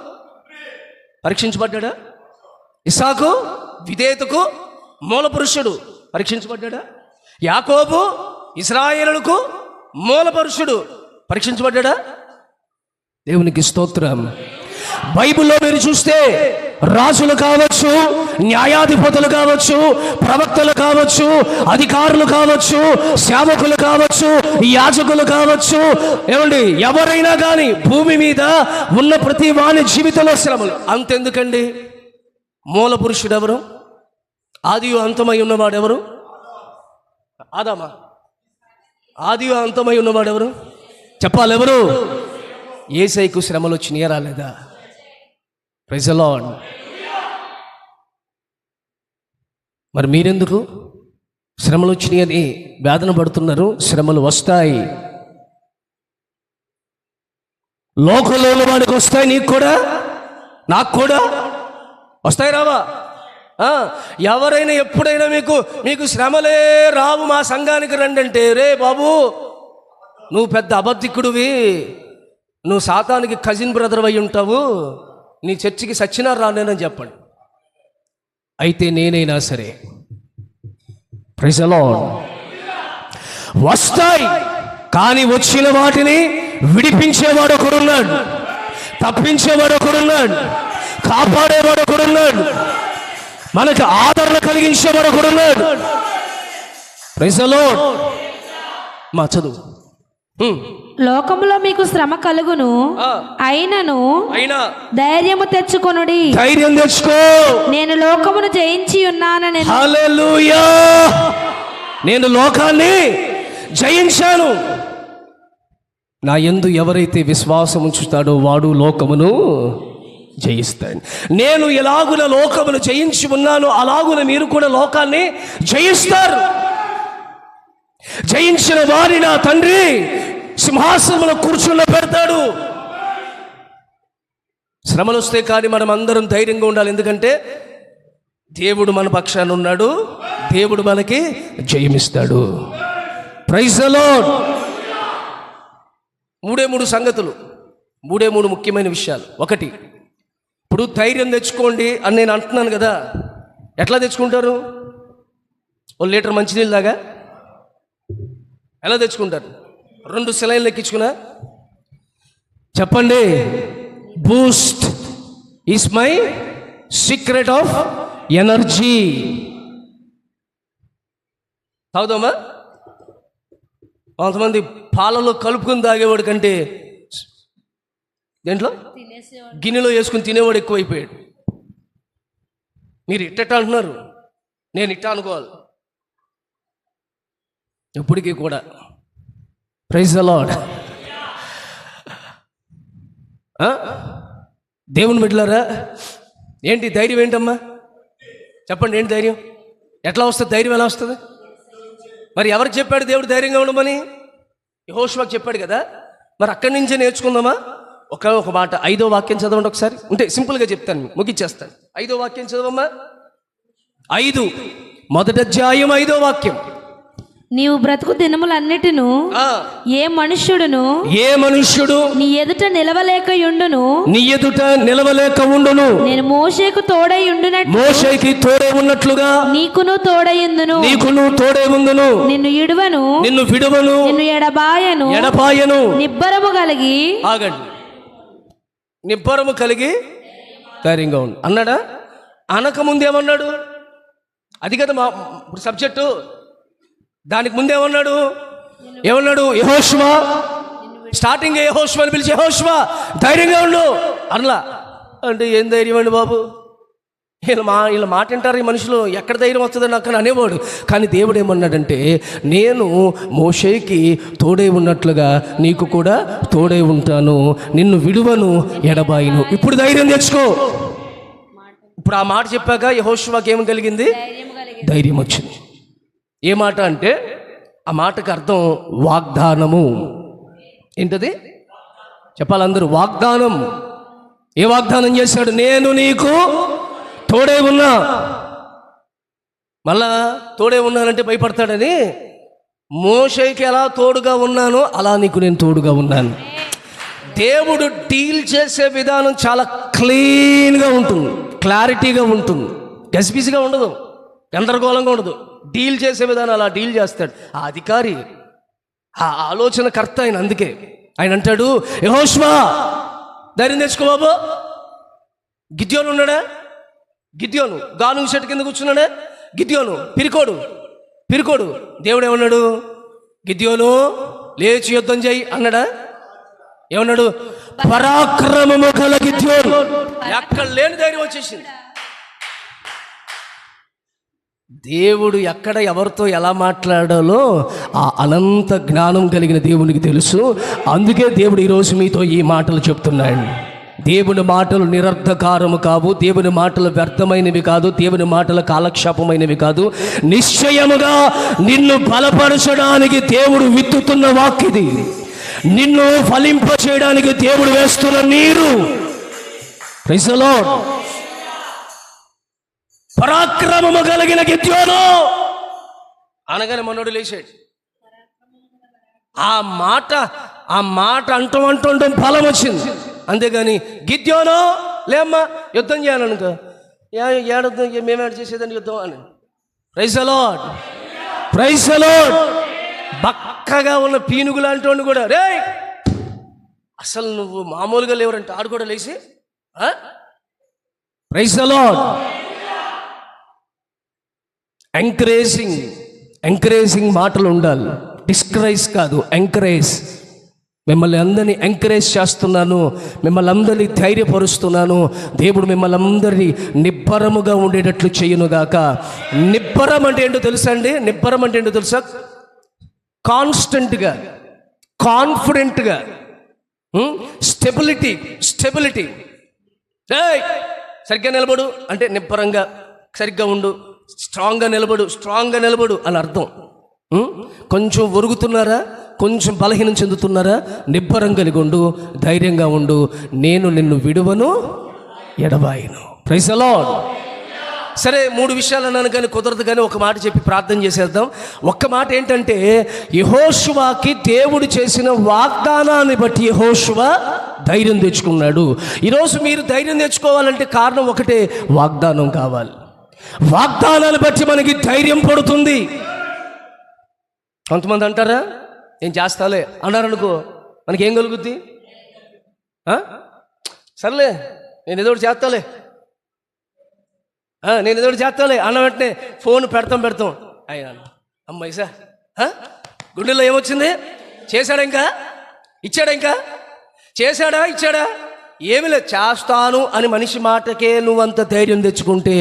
పరీక్షించబడ్డా? ఇస్సాకు విధేయతకు మూల పురుషుడు పరీక్షించబడ్డా? యాకోబు ఇశ్రాయేలులకు మూల పురుషుడు పరీక్షించబడ్డా? దేవునికి స్తోత్రం. బైబిల్లో మీరు చూస్తే రాజులు కావచ్చు, న్యాయాధిపతులు కావచ్చు, ప్రవక్తలు కావచ్చు, అధికారులు కావచ్చు, సేవకులు కావచ్చు, యాజకులు కావచ్చు, ఏమండి ఎవరైనా కానీ భూమి మీద ఉన్న ప్రతి వాని జీవితంలో శ్రమలు. అంతెందుకండి, మూల పురుషుడు ఎవరు? ఆదియు అంతమై ఉన్నవాడు ఎవరు? ఆదామా? ఆదియు అంతమై ఉన్నవాడు ఎవరు? చెప్పాలి, ఎవరు? యేసయ్యకు శ్రమలు వచ్చినాయా రాలేదా? Praise the lord. మరి మీరెందుకు శ్రమలు వచ్చినాయని వేదన పడుతున్నారు? శ్రమలు వస్తాయి. లోకంలో ఉన్న వాడికి వస్తాయి, నీకు కూడా నాకు కూడా వస్తాయి. రావా? ఎవరైనా ఎప్పుడైనా మీకు శ్రమలే రావు, మా సంఘానికి రండి అంటే, రే బాబు నువ్వు పెద్ద అబద్ధికుడివి, నువ్వు సాతానికి కజిన్ బ్రదర్ అయి ఉంటావు, నీ చర్చికి సచ్చినా రానేనని చెప్పండి. అయితే నేనైనా సరే, ప్రైజ్ ది లార్డ్, వస్తాయి. కానీ వచ్చిన వాటిని విడిపించేవాడు ఒకడున్నాడు, తప్పించేవాడు ఒకడున్నాడు, కాపాడేవాడు ఒకడున్నాడు, మనకు ఆదరణ కలిగించేవాడు ఒకడున్నాడు. Praise the lord. మా చదువు. లోకములో మీకు శ్రమ కలుగును, అయినా ధైర్యము తెచ్చుకొనుడి. ధైర్యం తెచ్చుకో, నేను లోకమును జయించి ఉన్నానని. హల్లెలూయా. నేను లోకాన్ని జయించాను. నా యందు ఎవరైతే విశ్వాసం ఉంచుతాడో వాడు లోకమును జయిస్తాడు. నేను ఎలాగున లోకమును జయించి ఉన్నానో అలాగున మీరు కూడా లోకాన్ని జయిస్తారు. జయించిన వారి నా తండ్రి సింహాసనంలో కూర్చున్న పెడతాడు. శ్రమలు వస్తే కానీ మనం అందరం ధైర్యంగా ఉండాలి. ఎందుకంటే దేవుడు మన పక్షాన ఉన్నాడు, దేవుడు మనకి జయమిస్తాడు. Praise the lord. మూడు సంగతులు, మూడు ముఖ్యమైన విషయాలు. ఒకటి, ఇప్పుడు ధైర్యం తెచ్చుకోండి అని నేను అంటున్నాను కదా, ఎట్లా తెచ్చుకుంటారు? 1 లీటర్ మంచినీళ్ళు దాకా ఎలా తెచ్చుకుంటారు? 2 సెలైన్లు ఎక్కించుకున్నా? చెప్పండి. Boost is my secret of energy. తాగుదామా? కొంతమంది పాలలో కలుపుకొని తాగేవాడు కంటే దేంట్లో గిన్నెలో వేసుకుని తినేవాడు ఎక్కువైపోయాడు. మీరు ఇట్టట అంటున్నారు, నేను ఇట్ట అనుకోవాలి ఎప్పటికీ కూడా. Praise the lord. దేవుని బిడ్డలారా, ఏంటి ధైర్యం? ఏంటమ్మా చెప్పండి, ఏంటి ధైర్యం? ఎట్లా వస్తుంది ధైర్యం? ఎలా వస్తుంది? మరి ఎవరికి చెప్పాడు దేవుడు ధైర్యంగా ఉండమని? యెహోషువకు చెప్పాడు కదా. మరి అక్కడి నుంచే నేర్చుకుందామా? ఒక మాట, 5వ వాక్యం చదవండి ఒకసారి. ఉంటే సింపుల్గా చెప్తాను, ముగిచ్చేస్తాను. 5వ వాక్యం చదవమ్మా. 5 మొదటి అధ్యాయం 5వ వాక్యం. నీవు బ్రతుకు దినములన్నిటిను ఏ మనుష్యుడు నీ ఎదుట నిలవలేక ఉండును నేను మోషేకు తోడై ఉండునట్లు, మోషేకి తోడై ఉన్నట్లుగా నీకును తోడై ఉందును నిన్ను విడువను నిన్ను ఎడబాయను నిబ్బరము కలిగి ధైర్యంగా ఉండు అన్నాడా? అనక ముందేమన్నాడు? అది కదా మా సబ్జెక్టు. దానికి ముందేమన్నాడు? యెహోషువ. స్టార్టింగ్ యెహోషువ అని పిలిచి యెహోషువ ధైర్యంగా ఉండు అనలా. అంటే ఏం ధైర్యం అండి బాబు, వీళ్ళ మాట వింటారు ఈ మనుషులు, ఎక్కడ ధైర్యం వస్తుందని అక్కడ అనేవాడు. కానీ దేవుడు ఏమన్నాడంటే, నేను మోషేకి తోడై ఉన్నట్లుగా నీకు కూడా తోడై ఉంటాను, నిన్ను విడువను ఎడబాయిను. ఇప్పుడు ధైర్యం తెచ్చుకో. ఇప్పుడు ఆ మాట చెప్పాక యెహోషువకి ఏం కలిగింది? ధైర్యం వచ్చింది. ఏ మాట అంటే, ఆ మాటకు అర్థం వాగ్దానము. ఏంటది చెప్పాలందరూ? వాగ్దానం. ఏ వాగ్దానం చేశాడు? నేను నీకు తోడే ఉన్నా. మళ్ళా తోడే ఉన్నానంటే భయపడతాడని, మోషేకి ఎలా తోడుగా ఉన్నానో అలా నీకు నేను తోడుగా ఉన్నాను. దేవుడు డీల్ చేసే విధానం చాలా క్లీన్గా ఉంటుంది, క్లారిటీగా ఉంటుంది, గజిబిజిగా ఉండదు, గందరగోళంగా ఉండదు. డీల్ చేసే విధానం అలా డీల్ చేస్తాడు ఆ అధికారి, ఆ ఆలోచనకర్త ఆయన. అందుకే ఆయన అంటాడు, యెహోషువ ధైర్యం తెచ్చుకో బాబు. గిద్యోను ఉన్నాడా? గిద్యోను గాను చెట్టు కింద కూర్చున్నాడా? గిద్యోను పిరికోడు. దేవుడు ఏమన్నాడు? గిద్యోను లేచి యుద్ధం చేయి అన్నాడా? ఏమన్నాడు? పరాక్రమము గల గిద్యోను. ఎక్కడ లేని ధైర్యం వచ్చేసింది. దేవుడు ఎక్కడ ఎవరితో ఎలా మాట్లాడాలో ఆ అనంత జ్ఞానం కలిగిన దేవునికి తెలుసు. అందుకే దేవుడు ఈరోజు మీతో ఈ మాటలు చెప్తున్నాడు. దేవుని మాటలు నిరర్థకారము కావు, దేవుని మాటలు వ్యర్థమైనవి కాదు, దేవుని మాటలు కాలక్షేపమైనవి కాదు. నిశ్చయముగా నిన్ను బలపరచడానికి దేవుడు విత్తుతున్న వాక్కిది, నిన్ను ఫలింప చేయడానికి దేవుడు వేస్తున్న నీరు. Praise the lord. పరాక్రమము కలిగిన గిద్యోను అనగానే మనోడు లేచాడు. ఆ మాట అంటూ ఫలం వచ్చింది. అంతేగాని గిద్యోను లేమ్మా యుద్ధం చేయాలనుకో, ఏడొద్దు మేమేడు చేసేదని యుద్ధం అని. Praise the lord. Praise the lord. బక్కగా ఉన్న పీనుగు లాంటి వాడిని కూడా, రే అసలు నువ్వు మామూలుగా లేవరంటే ఆడు కూడా లేచి. Praise the lord. ఎంకరేజింగ్ మాటలు ఉండాలి, డిస్కరేజ్ కాదు, ఎంకరేజ్. మిమ్మల్ని అందరినీ ఎంకరేజ్ చేస్తున్నాను, మిమ్మల్ని అందరినీ ధైర్యపరుస్తున్నాను. దేవుడు మిమ్మల్ని అందరినీ నిబ్బరముగా ఉండేటట్లు చేయనుగాక. నిబ్బరం అంటే ఏంటో తెలుసా అండి? నిబ్బరం అంటే ఏంటో తెలుసా? కాన్స్టెంట్గా కాన్ఫిడెంట్గా, స్టెబిలిటీ. సరిగ్గా నిలబడు అంటే నిబ్బరంగా సరిగ్గా ఉండు, స్ట్రాంగ్గా నిలబడు అని అర్థం. కొంచెం ఒరుగుతున్నారా, కొంచెం బలహీనం చెందుతున్నారా, నిబ్బరం కలిగి ఉండు, ధైర్యంగా ఉండు. నేను నిన్ను విడువను, ఎడబాయను. Praise the lord. సరే, 3 విషయాలు అన్నాను కానీ కుదరదు, కానీ ఒక మాట చెప్పి ప్రార్థన చేసేద్దాం. ఒక్క మాట ఏంటంటే, యెహోషువకి దేవుడు చేసిన వాగ్దానాన్ని బట్టి యెహోషువ ధైర్యం తెచ్చుకున్నాడు. ఈరోజు మీరు ధైర్యం తెచ్చుకోవాలంటే కారణం ఒకటే, వాగ్దానం కావాలి. వాగ్దానాన్ని బట్టి మనకి ధైర్యం పడుతుంది. కొంతమంది అంటారా, నేను చేస్తాలే అన్నారనుకో, మనకేం కలుగుద్ది? సర్లే నేను ఏదో ఒకటి చేస్తాలే అన్న వెంటనే ఫోన్ పెడతాం అయినా అమ్మాయి సార్ గుండెల్లో ఏమొచ్చింది? చేశాడా ఇచ్చాడా? ఏమి లేదు, చేస్తాను అని మనిషి మాటకే నువ్వంత ధైర్యం తెచ్చుకుంటే,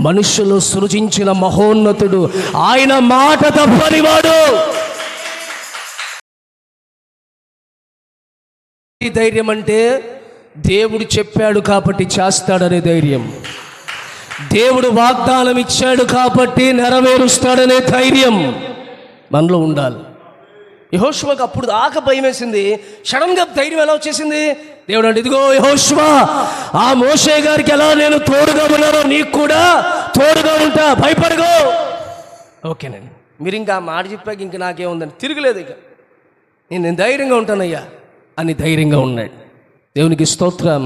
మనుషులు సృజించిన మహోన్నతుడు ఆయన మాట తప్పనివాడు. ఈ ధైర్యం అంటే దేవుడు చెప్పాడు కాబట్టి చేస్తాడనే ధైర్యం, దేవుడు వాగ్దానం ఇచ్చాడు కాబట్టి నెరవేరుస్తాడనే ధైర్యం మనలో ఉండాలి. యెహోషువకు అప్పుడు దాకా భయం వేసింది, సడన్గా ధైర్యం ఎలా వచ్చేసింది? దేవుడు అంటే, ఇదిగో యెహోషువ, ఆ మోషే గారికి ఎలా నేను తోడుగా ఉన్నానో నీకు కూడా తోడుగా ఉంటా, భయపడగో. ఓకేనండి, మీరు ఇంకా ఆ మాట చెప్పాక ఇంక నాకేముందని తిరగలేదు, ఇక నేను ధైర్యంగా ఉంటానయ్యా అని ధైర్యంగా ఉన్నాడు. దేవునికి స్తోత్రం.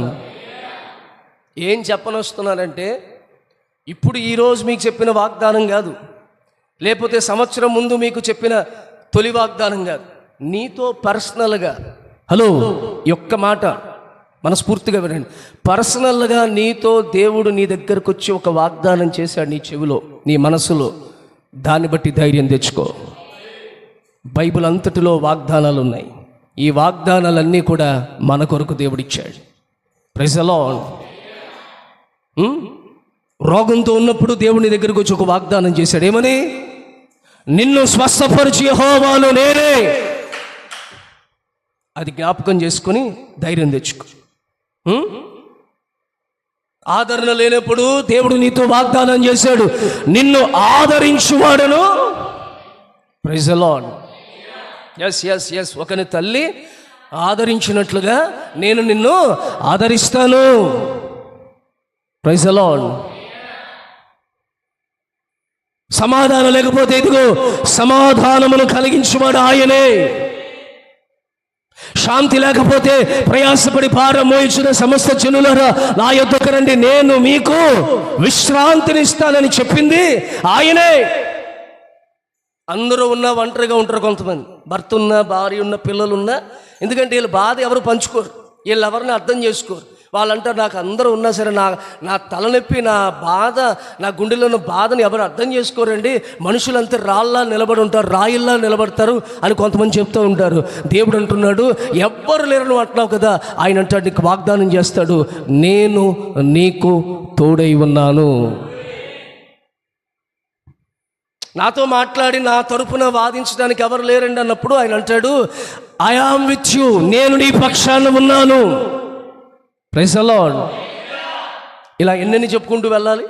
ఏం చెప్పనొస్తున్నానంటే, ఇప్పుడు ఈరోజు మీకు చెప్పిన వాగ్దానం కాదు, లేకపోతే సంవత్సరం ముందు మీకు చెప్పిన తొలి వాగ్దానం కాదు, నీతో పర్సనల్గా. హలో, ఒక్క మాట మనస్ఫూర్తిగా వినండి. పర్సనల్గా నీతో దేవుడు నీ దగ్గరకు వచ్చి ఒక వాగ్దానం చేశాడు, నీ చెవిలో, నీ మనసులో. దాన్ని బట్టి ధైర్యం తెచ్చుకో. బైబిల్ అంతటిలో వాగ్దానాలు ఉన్నాయి. ఈ వాగ్దానాలన్నీ కూడా మన కొరకు దేవుడిచ్చాడు. Praise the Lord. రోగంతో ఉన్నప్పుడు దేవుని దగ్గరకు వచ్చి ఒక వాగ్దానం చేశాడు. ఏమని? నిన్ను స్వస్థపరిచి యెహోవాను నేనే. అది జ్ఞాపకం చేసుకొని ధైర్యం తెచ్చుకో. ఆదరణ లేనప్పుడు దేవుడు నీతో వాగ్దానం చేశాడు, నిన్ను ఆదరించువాడను. Praise the Lord. ఎస్ ఒకని తల్లి ఆదరించినట్లుగా నేను నిన్ను ఆదరిస్తాను. Praise the lord. సమాధానం లేకపోతే ఇదిగో సమాధానమును కలిగించువాడు ఆయనే. శాంతి లేకపోతే ప్రయాసపడి భారం మోయించిన సమస్త జనులారా నా యొద్దకు రండి, నేను మీకు విశ్రాంతినిస్తానని చెప్పింది ఆయనే. అందరూ ఉన్నా ఒంటరిగా ఉంటారు, కొంతమంది భర్త ఉన్నా, భార్య ఉన్న, పిల్లలున్నా. ఎందుకంటే వీళ్ళ బాధ ఎవరు పంచుకోరు, వీళ్ళు ఎవరిని అర్థం చేసుకోరు. వాళ్ళంటారు, నాకు అందరూ ఉన్నా సరే నా తలనొప్పి, నా బాధ, నా గుండెలో ఉన్న బాధని ఎవరు అర్థం చేసుకోరండి, మనుషులంతా రాళ్ళ నిలబడి ఉంటారు, రాయిల్లా నిలబడతారు అని కొంతమంది చెప్తూ ఉంటారు. దేవుడు అంటున్నాడు, ఎవ్వరు లేరని అంటున్నావు కదా, ఆయన అంటాడు, నీకు వాగ్దానం చేస్తాడు, నేను నీకు తోడై ఉన్నాను. నాతో మాట్లాడి నా తరపున వాదించడానికి ఎవరు లేరండి అన్నప్పుడు ఆయన అంటాడు, ఐ యామ్ విత్ యు, నేను నీ పక్షాన ఉన్నాను. Praise the lord. ఇలా ఎన్నెన్ని చెప్పుకుంటూ వెళ్ళాలి,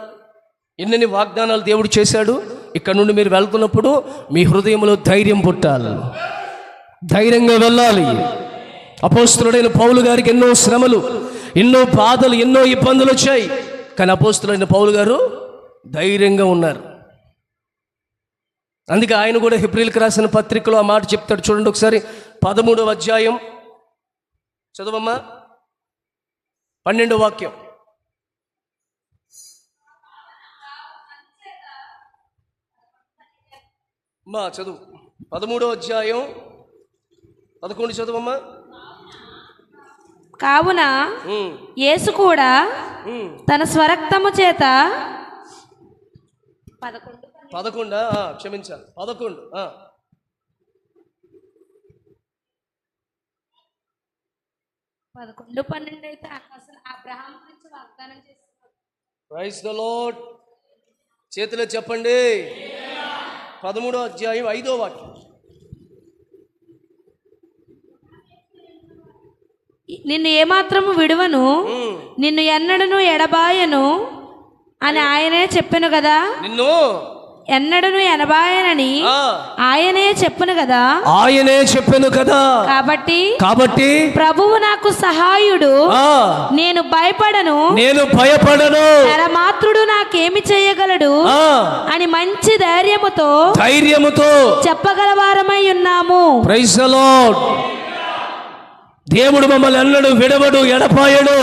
ఎన్నెన్ని వాగ్దానాలు దేవుడు చేశాడు. ఇక్కడ నుండి మీరు వెళ్తున్నప్పుడు మీ హృదయంలో ధైర్యం పుట్టాలి, ధైర్యంగా వెళ్ళాలి. అపోస్తలుడైన పౌలు గారికి ఎన్నో శ్రమలు, ఎన్నో బాధలు, ఎన్నో ఇబ్బందులు వచ్చాయి, కానీ అపోస్తలుడైన పౌలు గారు ధైర్యంగా ఉన్నారు. అందుకే ఆయన కూడా హెబ్రీయులకు రాసిన పత్రికలో ఆ మాట చెప్తాడు. చూడండి ఒకసారి, 13వ అధ్యాయం చదవమ్మా, 12వ వాక్యం. మా చదువు 13వ అధ్యాయం 11 చదువమ్మా. కావున యేసు కూడా తన స్వరక్తము చేత 11 క్షమించాలి 11 11-12 అయితే అసలు అబ్రహాము గురించి వాగ్దానం చేస్తున్నారు. Praise the lord. చేతులు చెప్పండి. 13వ అధ్యాయం 5వ వాక్యం. నిన్ను ఏమాత్రము విడువను, నిన్ను ఎన్నడను ఎడబాయను అని ఆయనే చెప్పాను కదా. నిన్ను ఎన్నడను ఎనబాయనని ఆయనే చెప్పును కదా. ఆయనే చెప్పాను కదా. కాబట్టి ప్రభువు నాకు సహాయుడు, నేను భయపడను, నరమాత్రుడు నాకేమి చేయగలడు అని మంచి ధైర్యముతో చెప్పగలవారమై ఉన్నాము. Praise the lord. దేవుడు మమ్మల్ని ఎన్నడూ విడవడు, ఎడపాయడు.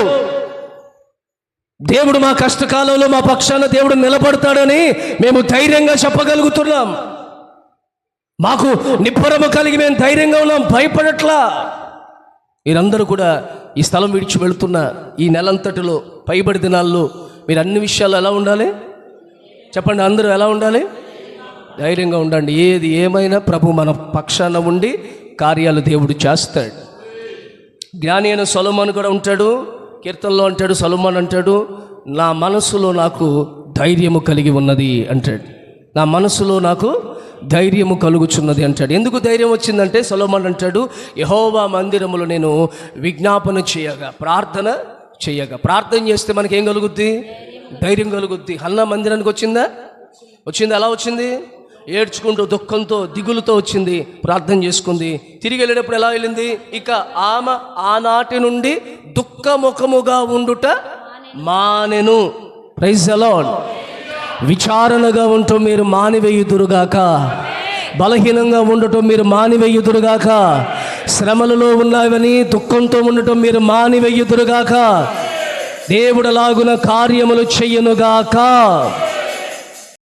దేవుడు మా కష్టకాలంలో మా పక్షాన దేవుడు నిలబడతాడని మేము ధైర్యంగా చెప్పగలుగుతున్నాం. మాకు నిబ్బరము కలిగి మేము ధైర్యంగా ఉన్నాం, భయపడట్లా. మీరందరూ కూడా ఈ స్థలం విడిచి వెళుతున్న ఈ నెలంతటిలో పైబడి దినాల్లో మీరు అన్ని విషయాలు ఎలా ఉండాలి చెప్పండి. అందరూ ఎలా ఉండాలి? ధైర్యంగా ఉండండి. ఏది ఏమైనా ప్రభు మన పక్షాన ఉండి కార్యాలు దేవుడు చేస్తాడు. జ్ఞాని అయిన సొలొమోను కూడా ఉంటాడు. కీర్తనలో అంటాడు, సొలొమోను అంటాడు, నా మనసులో నాకు ధైర్యము కలిగి ఉన్నది అంటాడు. నా మనసులో నాకు ధైర్యము కలుగుచున్నది అంటాడు. ఎందుకు ధైర్యం వచ్చిందంటే సొలొమోను అంటాడు, యెహోవా మందిరములో నేను విజ్ఞాపన చేయగా, ప్రార్థన చేస్తే మనకి ఏం కలుగుద్ది? ధైర్యం కలుగుద్ది. హన్నా మందిరానికి వచ్చిందా? ఎలా వచ్చింది? ఏడ్చుకుంటూ, దుఃఖంతో, దిగులుతో వచ్చింది, ప్రార్థన చేసుకుంది. తిరిగి వెళ్ళేటప్పుడు ఎలా వెళ్ళింది? ఇక ఆమె ఆనాటి నుండి దుఃఖముఖముగా ఉండుట మానెను. Praise the Lord. విచారణగా ఉండటం మీరు మానివేయుదురుగాక, బలహీనంగా ఉండటం మీరు మానివేయుదురుగాక, శ్రమలలో ఉన్నావని దుఃఖంతో ఉండటం మీరు మానివేయుదురుగాక, దేవుడు లాగున కార్యములు చెయ్యనుగాక.